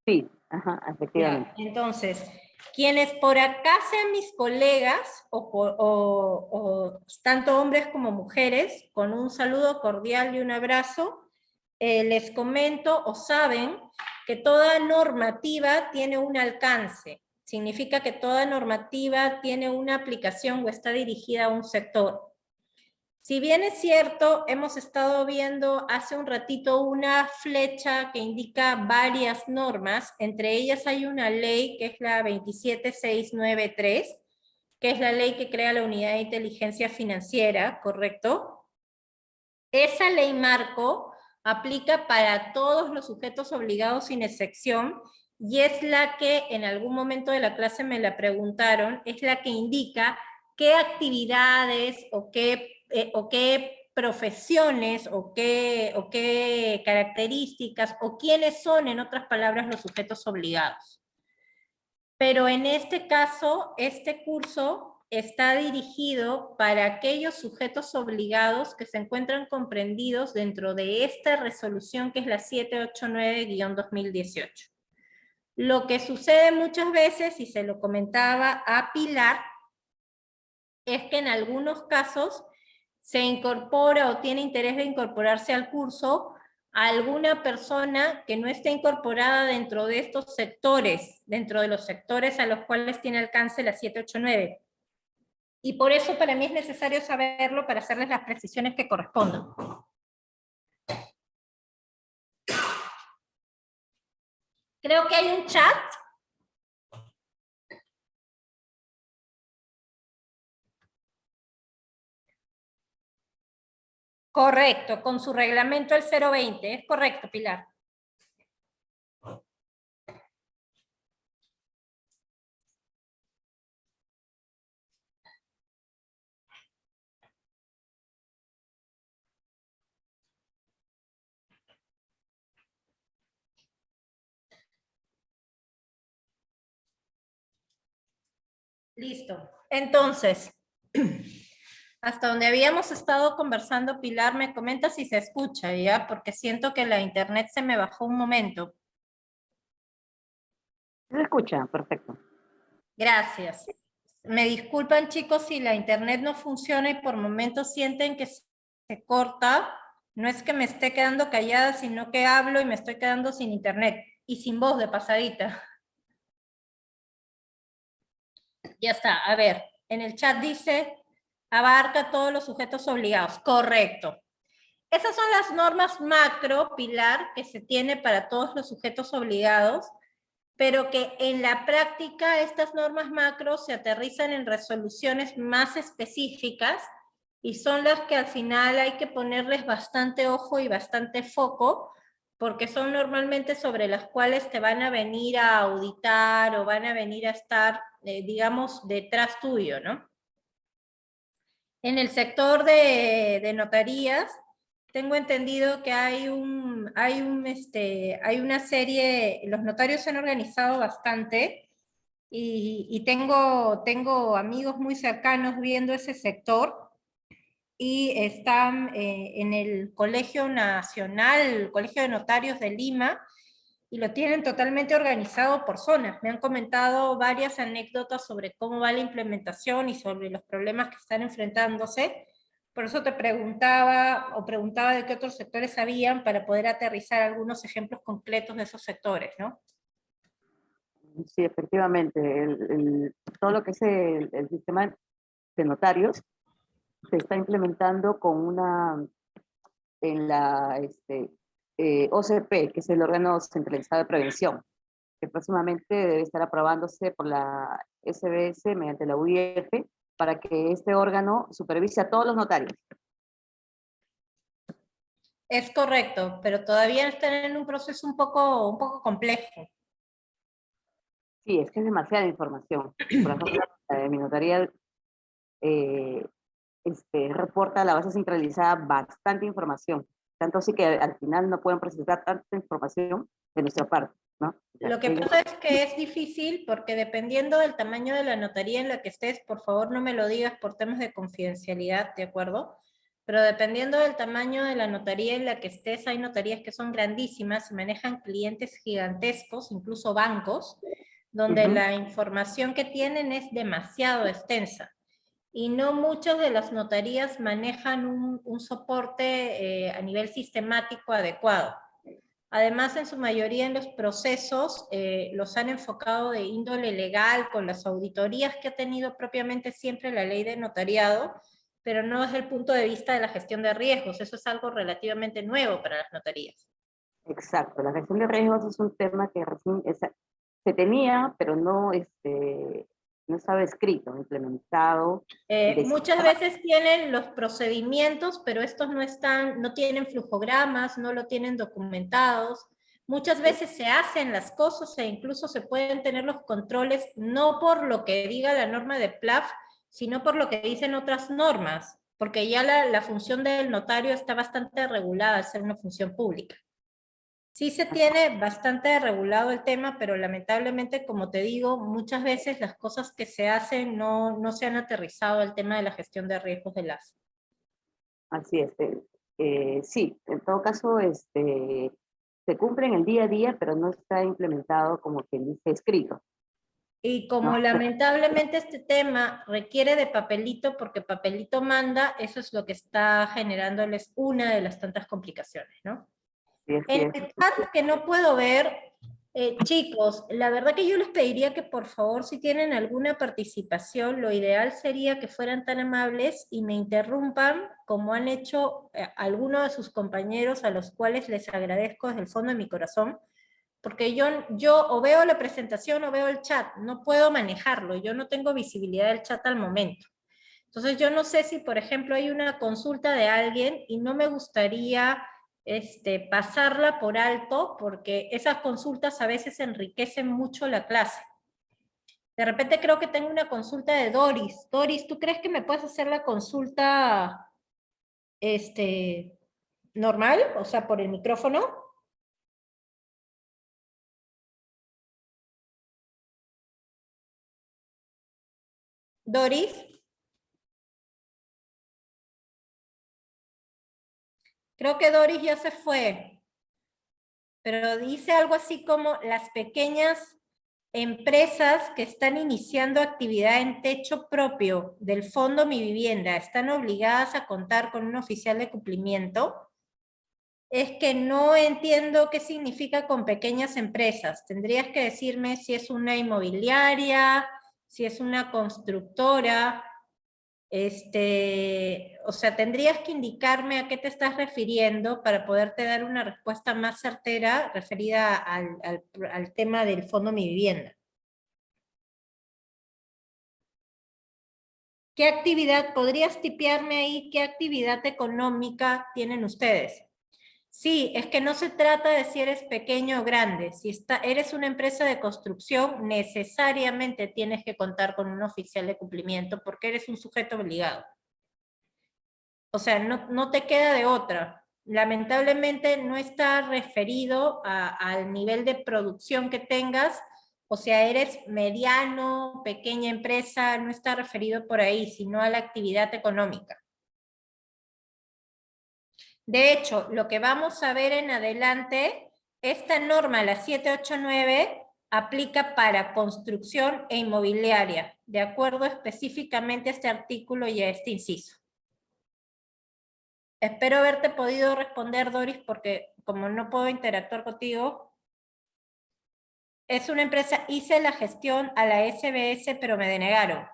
Sí, ajá, efectivamente. Ya, entonces, quienes por acá sean mis colegas, o tanto hombres como mujeres, con un saludo cordial y un abrazo, les comento o saben que toda normativa tiene un alcance. Significa que toda normativa tiene una aplicación o está dirigida a un sector. Si bien es cierto, hemos estado viendo hace un ratito una flecha que indica varias normas, entre ellas hay una ley que es la 27693, que es la ley que crea la Unidad de Inteligencia Financiera, ¿correcto? Esa ley marco aplica para todos los sujetos obligados sin excepción y es la que en algún momento de la clase me la preguntaron, es la que indica qué actividades o qué profesiones o qué características o quiénes son, en otras palabras, los sujetos obligados. Pero en este caso, este curso está dirigido para aquellos sujetos obligados que se encuentran comprendidos dentro de esta resolución que es la 789-2018. Lo que sucede muchas veces, y se lo comentaba a Pilar, es que en algunos casos se incorpora o tiene interés de incorporarse al curso a alguna persona que no esté incorporada dentro de estos sectores, dentro de los sectores a los cuales tiene alcance la 789. Y por eso para mí es necesario saberlo para hacerles las precisiones que correspondan. Creo que hay un chat. Correcto, con su reglamento el 020, es correcto, Pilar. Listo. Entonces, hasta donde habíamos estado conversando, Pilar, me comenta si se escucha, ¿ya? Porque siento que la internet se me bajó un momento. Se escucha, perfecto. Gracias. Me disculpan, chicos, si la internet no funciona y por momentos sienten que se corta. No es que me esté quedando callada, sino que hablo y me estoy quedando sin internet. Y sin voz de pasadita. Ya está, a ver, en el chat dice, abarca todos los sujetos obligados. Correcto. Esas son las normas macro, Pilar, que se tiene para todos los sujetos obligados, pero que en la práctica estas normas macro se aterrizan en resoluciones más específicas y son las que al final hay que ponerles bastante ojo y bastante foco, porque son normalmente sobre las cuales te van a venir a auditar o van a venir a estar, digamos, detrás tuyo, ¿no? En el sector de notarías, tengo entendido que hay una serie, los notarios se han organizado bastante y tengo amigos muy cercanos viendo ese sector y están en el Colegio Nacional, el Colegio de Notarios de Lima, y lo tienen totalmente organizado por zonas. Me han comentado varias anécdotas sobre cómo va la implementación y sobre los problemas que están enfrentándose, Por eso te preguntaba, o preguntaba de qué otros sectores habían, para poder aterrizar algunos ejemplos concretos de esos sectores, ¿no? Sí, efectivamente, todo lo que es el sistema de notarios se está implementando con en la OCP, que es el órgano centralizado de prevención, que próximamente debe estar aprobándose por la SBS mediante la UIF, para que este órgano supervise a todos los notarios. Es correcto, pero todavía están en un proceso un poco complejo. Sí, es que es demasiada información. Por ejemplo, mi notaría reporta a la base centralizada bastante información, tanto así que al final no pueden procesar tanta información de nuestra parte, ¿no? O sea, Lo que pasa es que es difícil porque dependiendo del tamaño de la notaría en la que estés, por favor no me lo digas por temas de confidencialidad, ¿de acuerdo? Pero dependiendo del tamaño de la notaría en la que estés, hay notarías que son grandísimas y manejan clientes gigantescos, incluso bancos, donde la información que tienen es demasiado extensa. Y no muchas de las notarías manejan un soporte a nivel sistemático adecuado. Además, en su mayoría en los procesos los han enfocado de índole legal con las auditorías que ha tenido propiamente siempre la ley de notariado, pero no desde el punto de vista de la gestión de riesgos. Eso es algo relativamente nuevo para las notarías. Exacto, la gestión de riesgos es un tema que recién se tenía, pero no, no estaba escrito, implementado. Muchas veces tienen los procedimientos, pero estos no tienen flujogramas, no lo tienen documentados. Muchas veces se hacen las cosas e incluso se pueden tener los controles no por lo que diga la norma de PLAF, sino por lo que dicen otras normas, porque ya la función del notario está bastante regulada al ser una función pública. Sí se tiene bastante regulado el tema, pero lamentablemente, como te digo, muchas veces las cosas que se hacen no se han aterrizado al tema de la gestión de riesgos de las. Así es. Sí, en todo caso, se cumple en el día a día, pero no está implementado como quien dice escrito. Y como lamentablemente este tema requiere de papelito, porque papelito manda, eso es lo que está generándoles una de las tantas complicaciones, ¿no? Sí, En el chat que no puedo ver, chicos, la verdad que yo les pediría que por favor, si tienen alguna participación, lo ideal sería que fueran tan amables y me interrumpan, como han hecho algunos de sus compañeros, a los cuales les agradezco desde el fondo de mi corazón, porque yo o veo la presentación o veo el chat, no puedo manejarlo, yo no tengo visibilidad del chat al momento. Entonces yo no sé si, por ejemplo, hay una consulta de alguien y no me gustaría pasarla por alto, porque esas consultas a veces enriquecen mucho la clase. De repente creo que tengo una consulta de Doris. Doris, ¿tú crees que me puedes hacer la consulta normal? O sea, por el micrófono. Doris. Creo que Doris ya se fue. Pero dice algo así como las pequeñas empresas que están iniciando actividad en techo propio del Fondo Mi Vivienda están obligadas a contar con un oficial de cumplimiento. Es que no entiendo qué significa con pequeñas empresas. Tendrías que decirme si es una inmobiliaria, si es una constructora. O sea, tendrías que indicarme a qué te estás refiriendo para poderte dar una respuesta más certera referida al tema del Fondo Mi Vivienda. ¿Qué actividad, podrías tipearme ahí, qué actividad económica tienen ustedes? Sí, es que no se trata de si eres pequeño o grande. Si eres una empresa de construcción, necesariamente tienes que contar con un oficial de cumplimiento porque eres un sujeto obligado. O sea, no te queda de otra. Lamentablemente no está referido al nivel de producción que tengas. O sea, eres mediano, pequeña empresa, no está referido por ahí, sino a la actividad económica. De hecho, lo que vamos a ver en adelante, esta norma, la 789, aplica para construcción e inmobiliaria, de acuerdo específicamente a este artículo y a este inciso. Espero haberte podido responder, Doris, porque como no puedo interactuar contigo, es una empresa, hice la gestión a la SBS, pero me denegaron.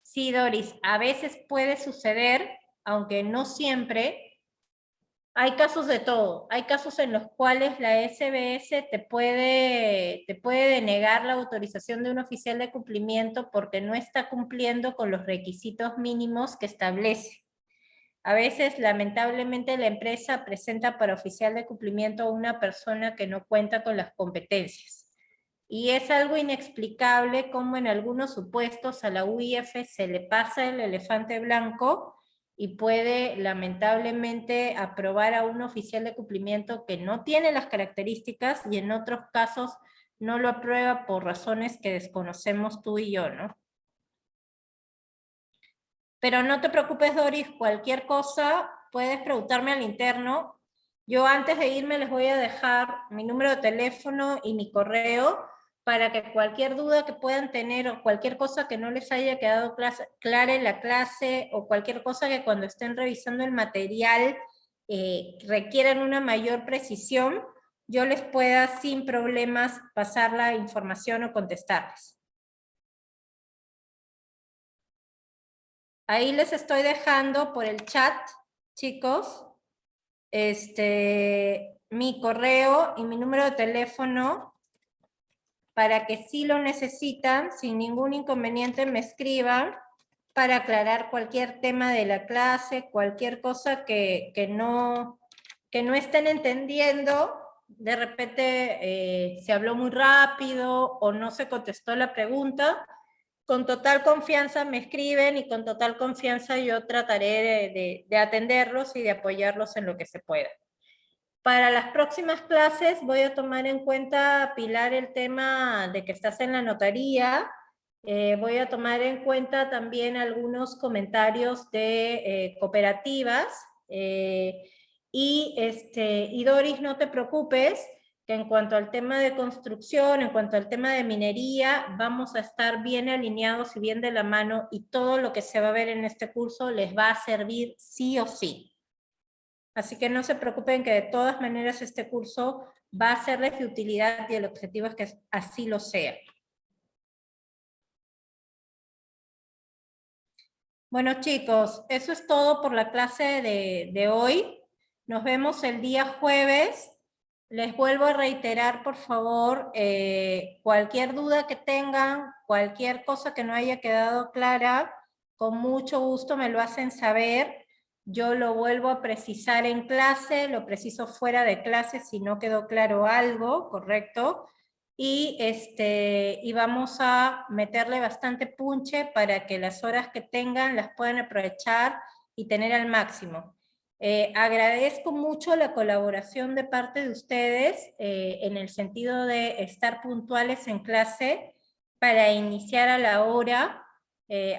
Sí, Doris, a veces puede suceder, aunque no siempre. Hay casos de todo. Hay casos en los cuales la SBS te puede denegar la autorización de un oficial de cumplimiento porque no está cumpliendo con los requisitos mínimos que establece. A veces, lamentablemente, la empresa presenta para oficial de cumplimiento a una persona que no cuenta con las competencias. Y es algo inexplicable cómo en algunos supuestos a la UIF se le pasa el elefante blanco y puede lamentablemente aprobar a un oficial de cumplimiento que no tiene las características y en otros casos no lo aprueba por razones que desconocemos tú y yo, ¿no? Pero no te preocupes, Doris, cualquier cosa puedes preguntarme al interno. Yo antes de irme les voy a dejar mi número de teléfono y mi correo para que cualquier duda que puedan tener o cualquier cosa que no les haya quedado clara en la clase o cualquier cosa que cuando estén revisando el material requieran una mayor precisión, yo les pueda sin problemas pasar la información o contestarles. Ahí les estoy dejando por el chat, chicos, mi correo y mi número de teléfono para que si lo necesitan, sin ningún inconveniente me escriban para aclarar cualquier tema de la clase, cualquier cosa que no estén entendiendo. De repente se habló muy rápido o no se contestó la pregunta. Con total confianza me escriben y con total confianza yo trataré de atenderlos y de apoyarlos en lo que se pueda. Para las próximas clases voy a tomar en cuenta, Pilar, el tema de que estás en la notaría. Voy a tomar en cuenta también algunos comentarios de cooperativas. Y Doris, no te preocupes, que en cuanto al tema de construcción, en cuanto al tema de minería, vamos a estar bien alineados y bien de la mano y todo lo que se va a ver en este curso les va a servir sí o sí. Así que no se preocupen que de todas maneras este curso va a ser de utilidad y el objetivo es que así lo sea. Bueno, chicos, eso es todo por la clase de hoy. Nos vemos el día jueves. Les vuelvo a reiterar, por favor, cualquier duda que tengan, cualquier cosa que no haya quedado clara, con mucho gusto me lo hacen saber. Yo lo vuelvo a precisar en clase, lo preciso fuera de clase si no quedó claro algo, ¿correcto? Y vamos a meterle bastante punche para que las horas que tengan las puedan aprovechar y tener al máximo. Agradezco mucho la colaboración de parte de ustedes en el sentido de estar puntuales en clase para iniciar a la hora.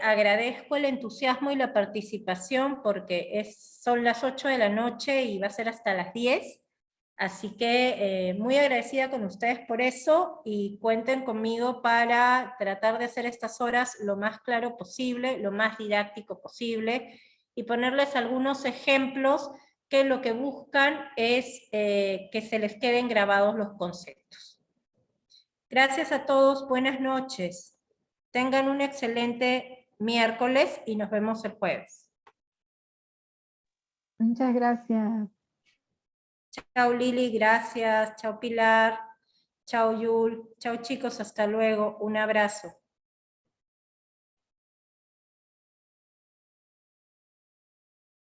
Agradezco el entusiasmo y la participación porque son las 8 de la noche y va a ser hasta las 10. Así que muy agradecida con ustedes por eso y cuenten conmigo para tratar de hacer estas horas lo más claro posible, lo más didáctico posible y ponerles algunos ejemplos que lo que buscan es que se les queden grabados los conceptos. Gracias a todos, buenas noches. Tengan un excelente miércoles y nos vemos el jueves. Muchas gracias. Chao Lili, gracias. Chao Pilar. Chao Yul. Chao chicos, hasta luego. Un abrazo.